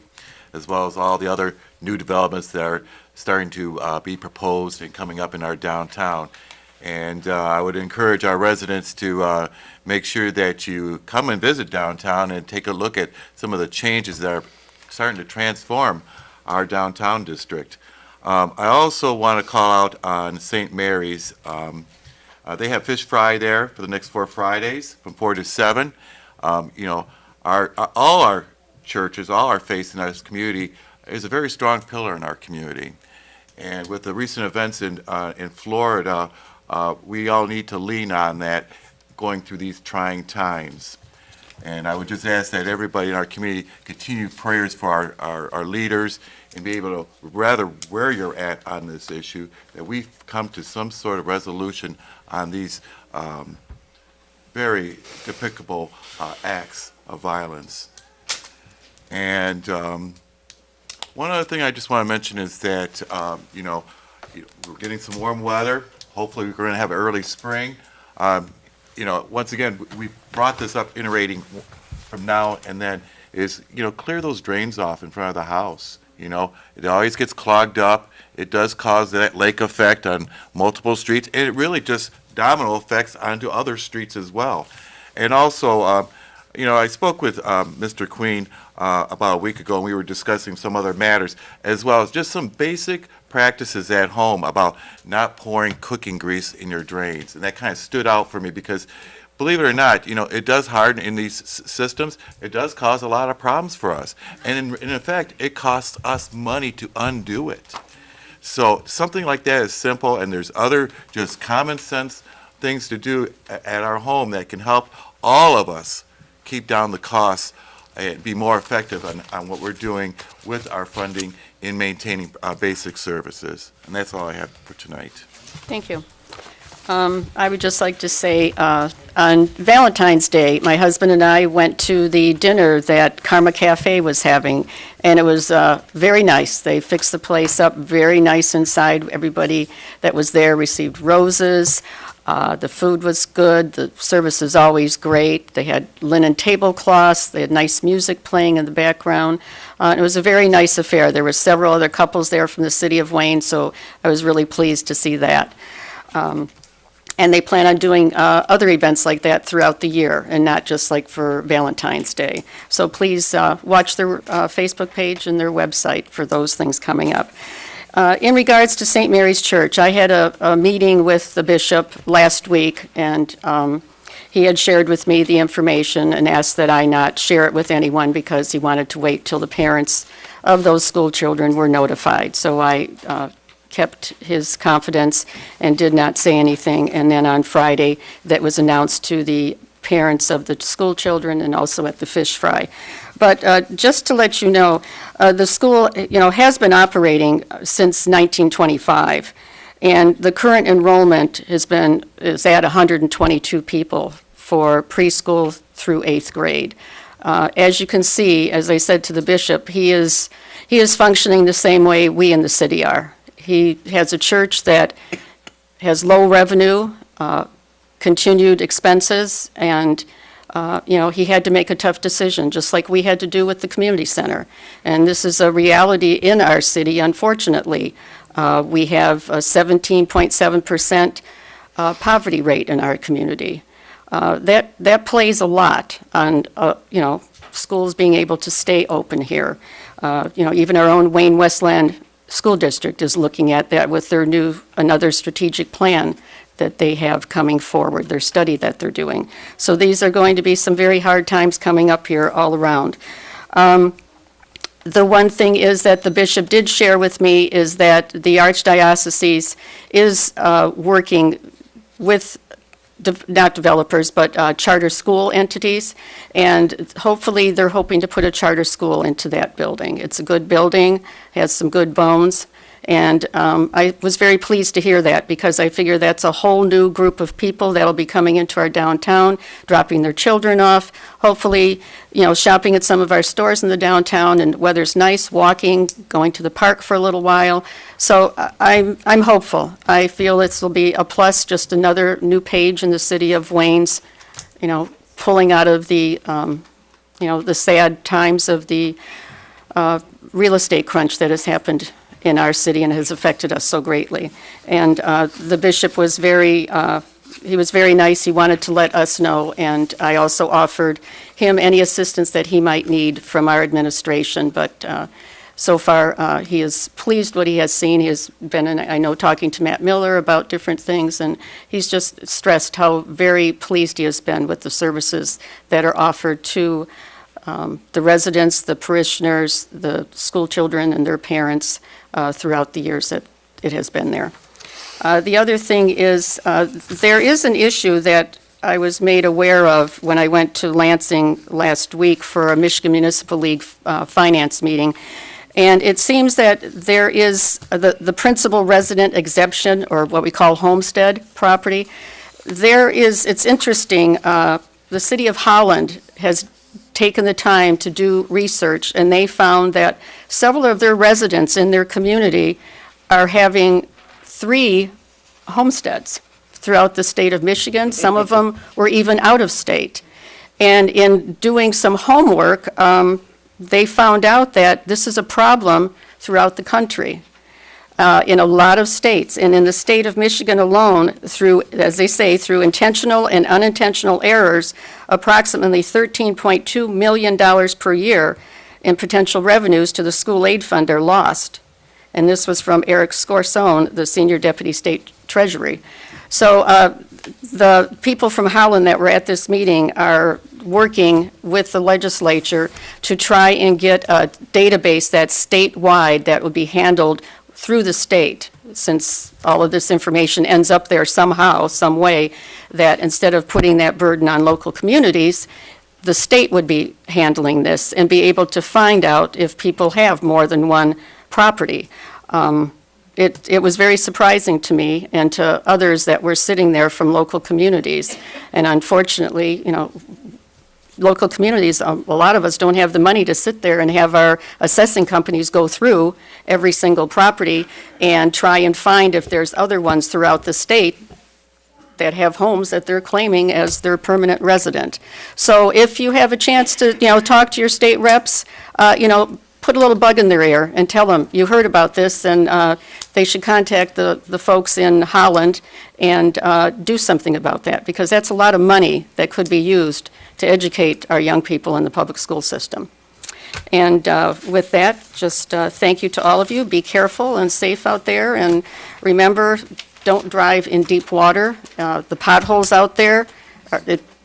as well as all the other new developments that are starting to be proposed and coming up in our downtown. And I would encourage our residents to make sure that you come and visit downtown and take a look at some of the changes that are starting to transform our downtown district. I also want to call out on St. Mary's. They have fish fry there for the next 4 Fridays from 4 to 7. You know, all our churches, all our faith in our community is a very strong pillar in our community. And with the recent events in Florida, we all need to lean on that going through these trying times. And I would just ask that everybody in our community continue prayers for our leaders and be able to, rather where you're at on this issue, that we've come to some sort of resolution on these very despicable acts of violence. And one other thing I just want to mention is that, you know, we're getting some warm weather. Hopefully we're going to have early spring. You know, once again, we brought this up, iterating from now and then, is, you know, clear those drains off in front of the house. You know, it always gets clogged up. It does cause that lake effect on multiple streets, and it really just domino effects onto other streets as well. And also, you know, I spoke with Mr. Queen about a week ago, and we were discussing some other matters, as well as just some basic practices at home about not pouring cooking grease in your drains. And that kind of stood out for me because, believe it or not, you know, it does harden in these systems. It does cause a lot of problems for us. And in effect, it costs us money to undo it. So something like that is simple, and there's other just common sense things to do at our home that can help all of us keep down the costs and be more effective on what we're doing with our funding in maintaining basic services. And that's all I have for tonight. Thank you. I would just like to say, on Valentine's Day, my husband and I went to the dinner that Karma Cafe was having, and it was very nice. They fixed the place up very nice inside. Everybody that was there received roses. The food was good. The service is always great. They had linen tablecloths. They had nice music playing in the background. It was a very nice affair. There were several other couples there from the city of Wayne, so I was really pleased to see that. And they plan on doing other events like that throughout the year, and not just like for Valentine's Day. So please watch their Facebook page and their website for those things coming up. In regards to St. Mary's Church, I had a meeting with the bishop last week, and he had shared with me the information and asked that I not share it with anyone because he wanted to wait till the parents of those school children were notified. So I kept his confidence and did not say anything. And then on Friday, that was announced to the parents of the school children and also at the fish fry. But just to let you know, the school, you know, has been operating since 1925, and the current enrollment is at 122 people for preschool through 8th grade. As you can see, as I said to the bishop, he is functioning the same way we in the city are. He has a church that has low revenue, continued expenses, and you know, he had to make a tough decision, just like we had to do with the community center. And this is a reality in our city, unfortunately. We have a 17.7% poverty rate in our community. That plays a lot on, you know, schools being able to stay open here. You know, even our own Wayne Westland School District is looking at that with their another strategic plan that they have coming forward, their study that they're doing. So these are going to be some very hard times coming up here all around. The one thing is that the bishop did share with me is that the Archdiocese is working with not developers, but charter school entities, and hopefully they're hoping to put a charter school into that building. It's a good building, has some good bones, and I was very pleased to hear that because I figure that's a whole new group of people that'll be coming into our downtown, dropping their children off, hopefully, you know, shopping at some of our stores in the downtown, and weather's nice, walking, going to the park for a little while. So I'm hopeful. I feel this will be a plus, just another new page in the city of Wayne's, you know, pulling out of the, you know, the sad times of the real estate crunch that has happened in our city and has affected us so greatly. And the bishop was he was very nice. He wanted to let us know, and I also offered him any assistance that he might need from our administration. But so far, he is pleased what he has seen. He has been, I know, talking to Matt Miller about different things, and he's just stressed how very pleased he has been with the services that are offered to the residents, the parishioners, the school children, and their parents throughout the years that it has been there. The other thing is, there is an issue that I was made aware of when I went to Lansing last week for a Michigan Municipal League finance meeting. And it seems that there is the principal resident exemption, or what we call homestead property. It's interesting, the city of Holland has taken the time to do research, and they found that several of their residents in their community are having 3 homesteads throughout the state of Michigan. Some of them were even out of state. And in doing some homework, they found out that this is a problem throughout the country, in a lot of states. And in the state of Michigan alone, through, as they say, through intentional and unintentional errors, approximately $13.2 million per year in potential revenues to the school aid fund are lost. And this was from Eric Scorsone, the Senior Deputy State Treasury. So the people from Holland that were at this meeting are working with the legislature to try and get a database that's statewide that would be handled through the state, since all of this information ends up there somehow, some way, that instead of putting that burden on local communities, the state would be handling this and be able to find out if people have more than one property. It was very surprising to me and to others that were sitting there from local communities. And unfortunately, local communities, a lot of us don't have the money to sit there and have our assessing companies go through every single property and try and find if there's other ones throughout the state that have homes that they're claiming as their permanent resident. So if you have a chance to, talk to your state reps, put a little bug in their ear and tell them you heard about this, and they should contact the folks in Holland and do something about that, because that's a lot of money that could be used to educate our young people in the public school system. And with that, just thank you to all of you. Be careful and safe out there, and remember, don't drive in deep water. The potholes out there,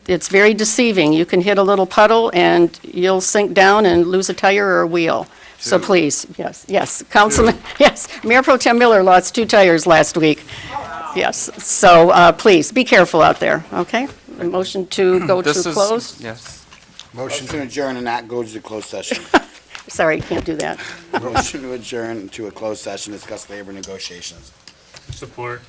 it's very deceiving. You can hit a little puddle and you'll sink down and lose a tire or a wheel. So please, yes, Councilman, yes, Mayor Pro Tem Miller lost 2 tires last week. Yes, so please, be careful out there, okay? A motion to go to close? Yes. Motion to adjourn and not go to the closed session. Sorry, can't do that. Motion to adjourn to a closed session, discuss labor negotiations. Support.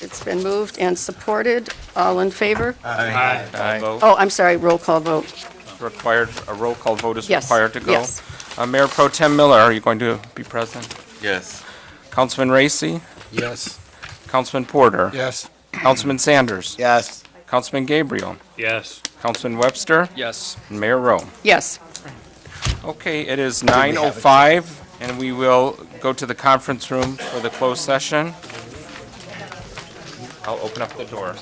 It's been moved and supported. All in favor? Aye. Oh, I'm sorry, roll call vote. Required, a roll call vote is Yes, required to go. yes. Mayor Pro Tem Miller, are you going to be present? Yes. Councilman Racy? Yes. Councilman Porter? Yes. Councilman Sanders? Yes. Councilman Gabriel? Yes. Councilman Webster? Yes. And Mayor Rowe? Yes. Okay, it is 9:05, and we will go to the conference room for the closed session. I'll open up the door.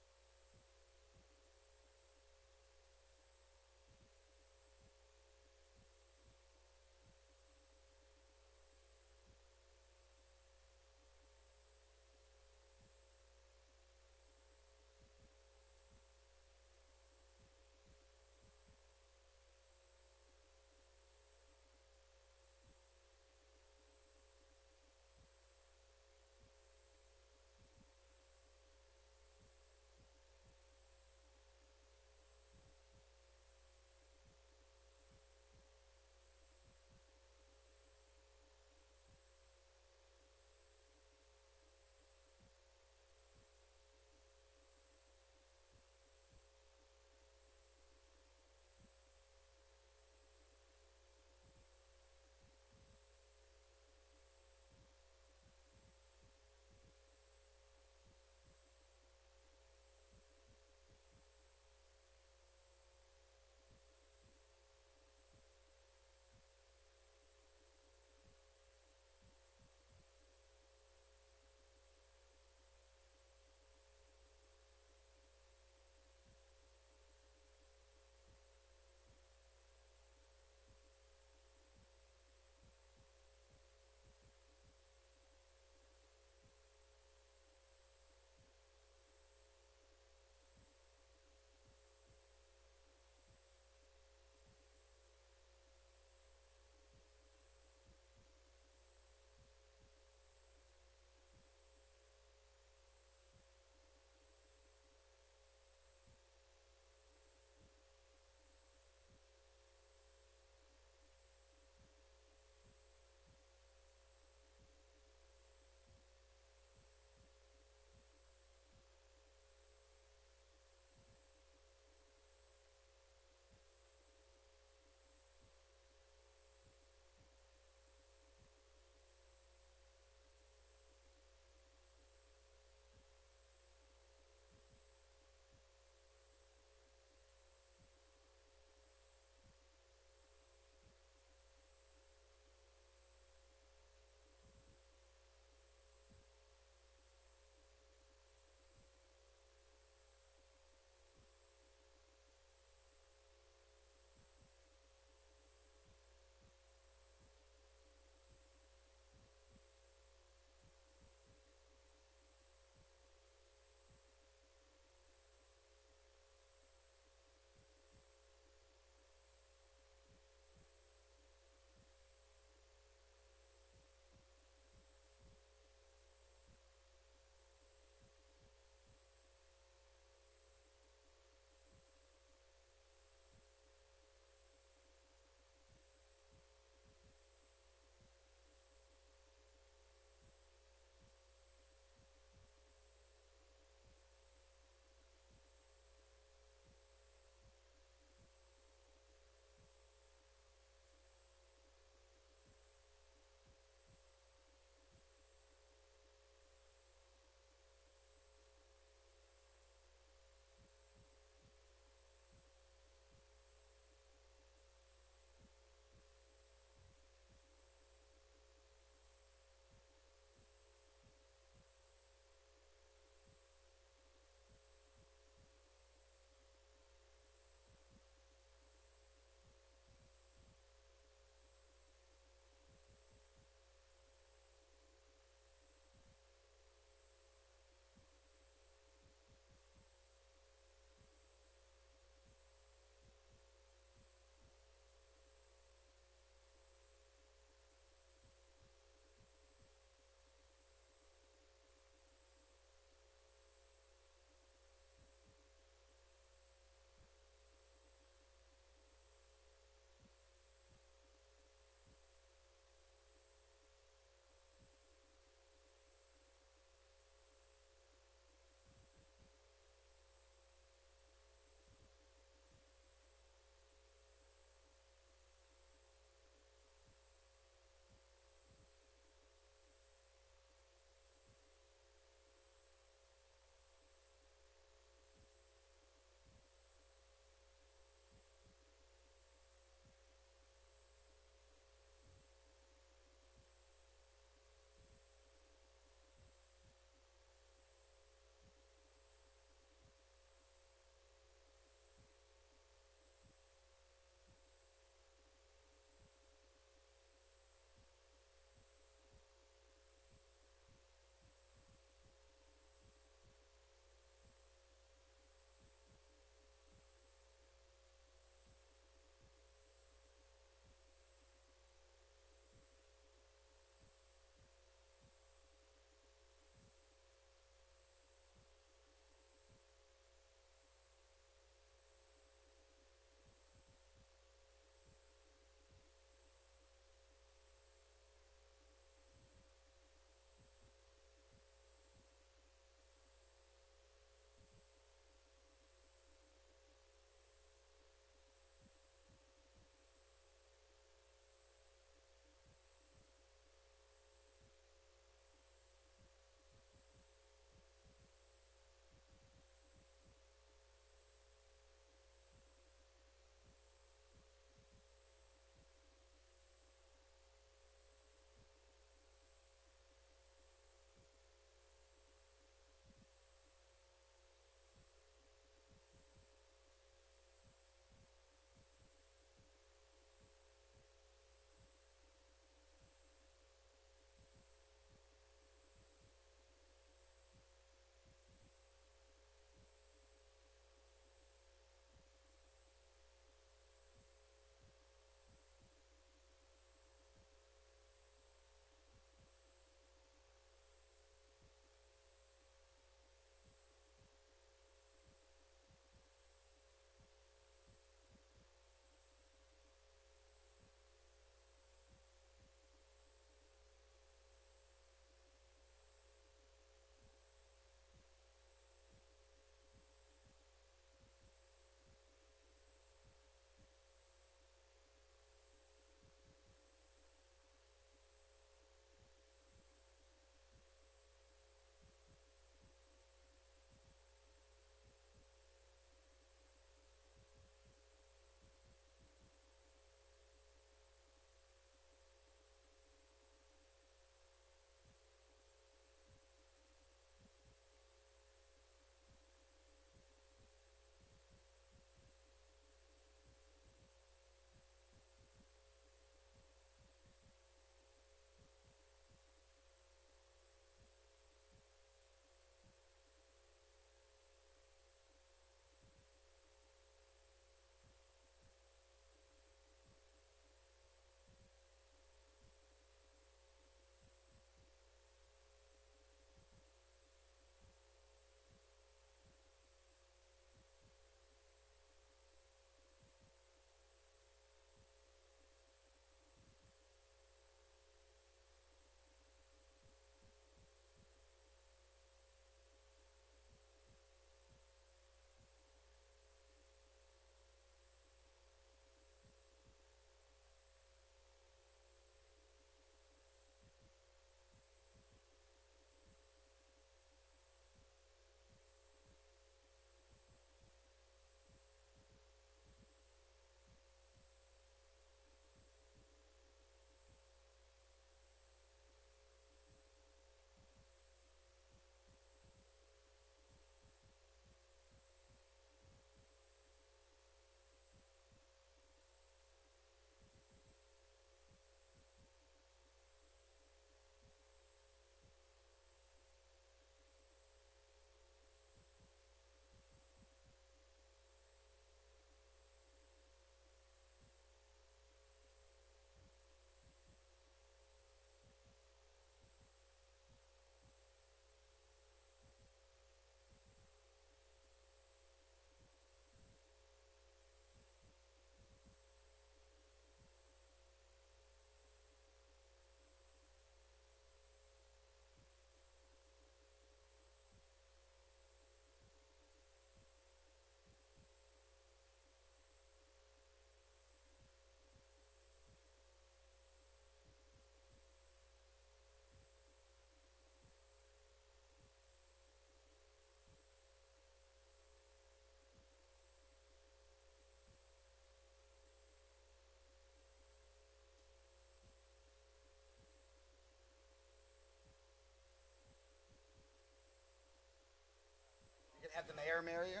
have the mayor marry you?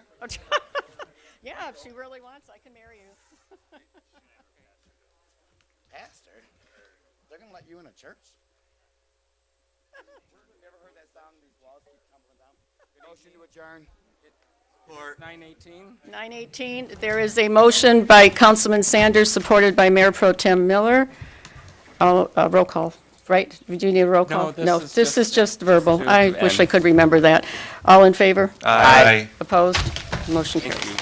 Yeah, if she really wants, I can marry you. Pastor? They're gonna let you in a church? Never heard that song, these walls keep tumbling down? Motion to adjourn. It's 9:18. 9:18, there is a motion by Councilman Sanders, supported by Mayor Pro Tem Miller. Roll call, right? Do you need a roll call? No, This is just verbal. to I wish I end. could remember that. All in favor? Aye. Opposed? Motion carries.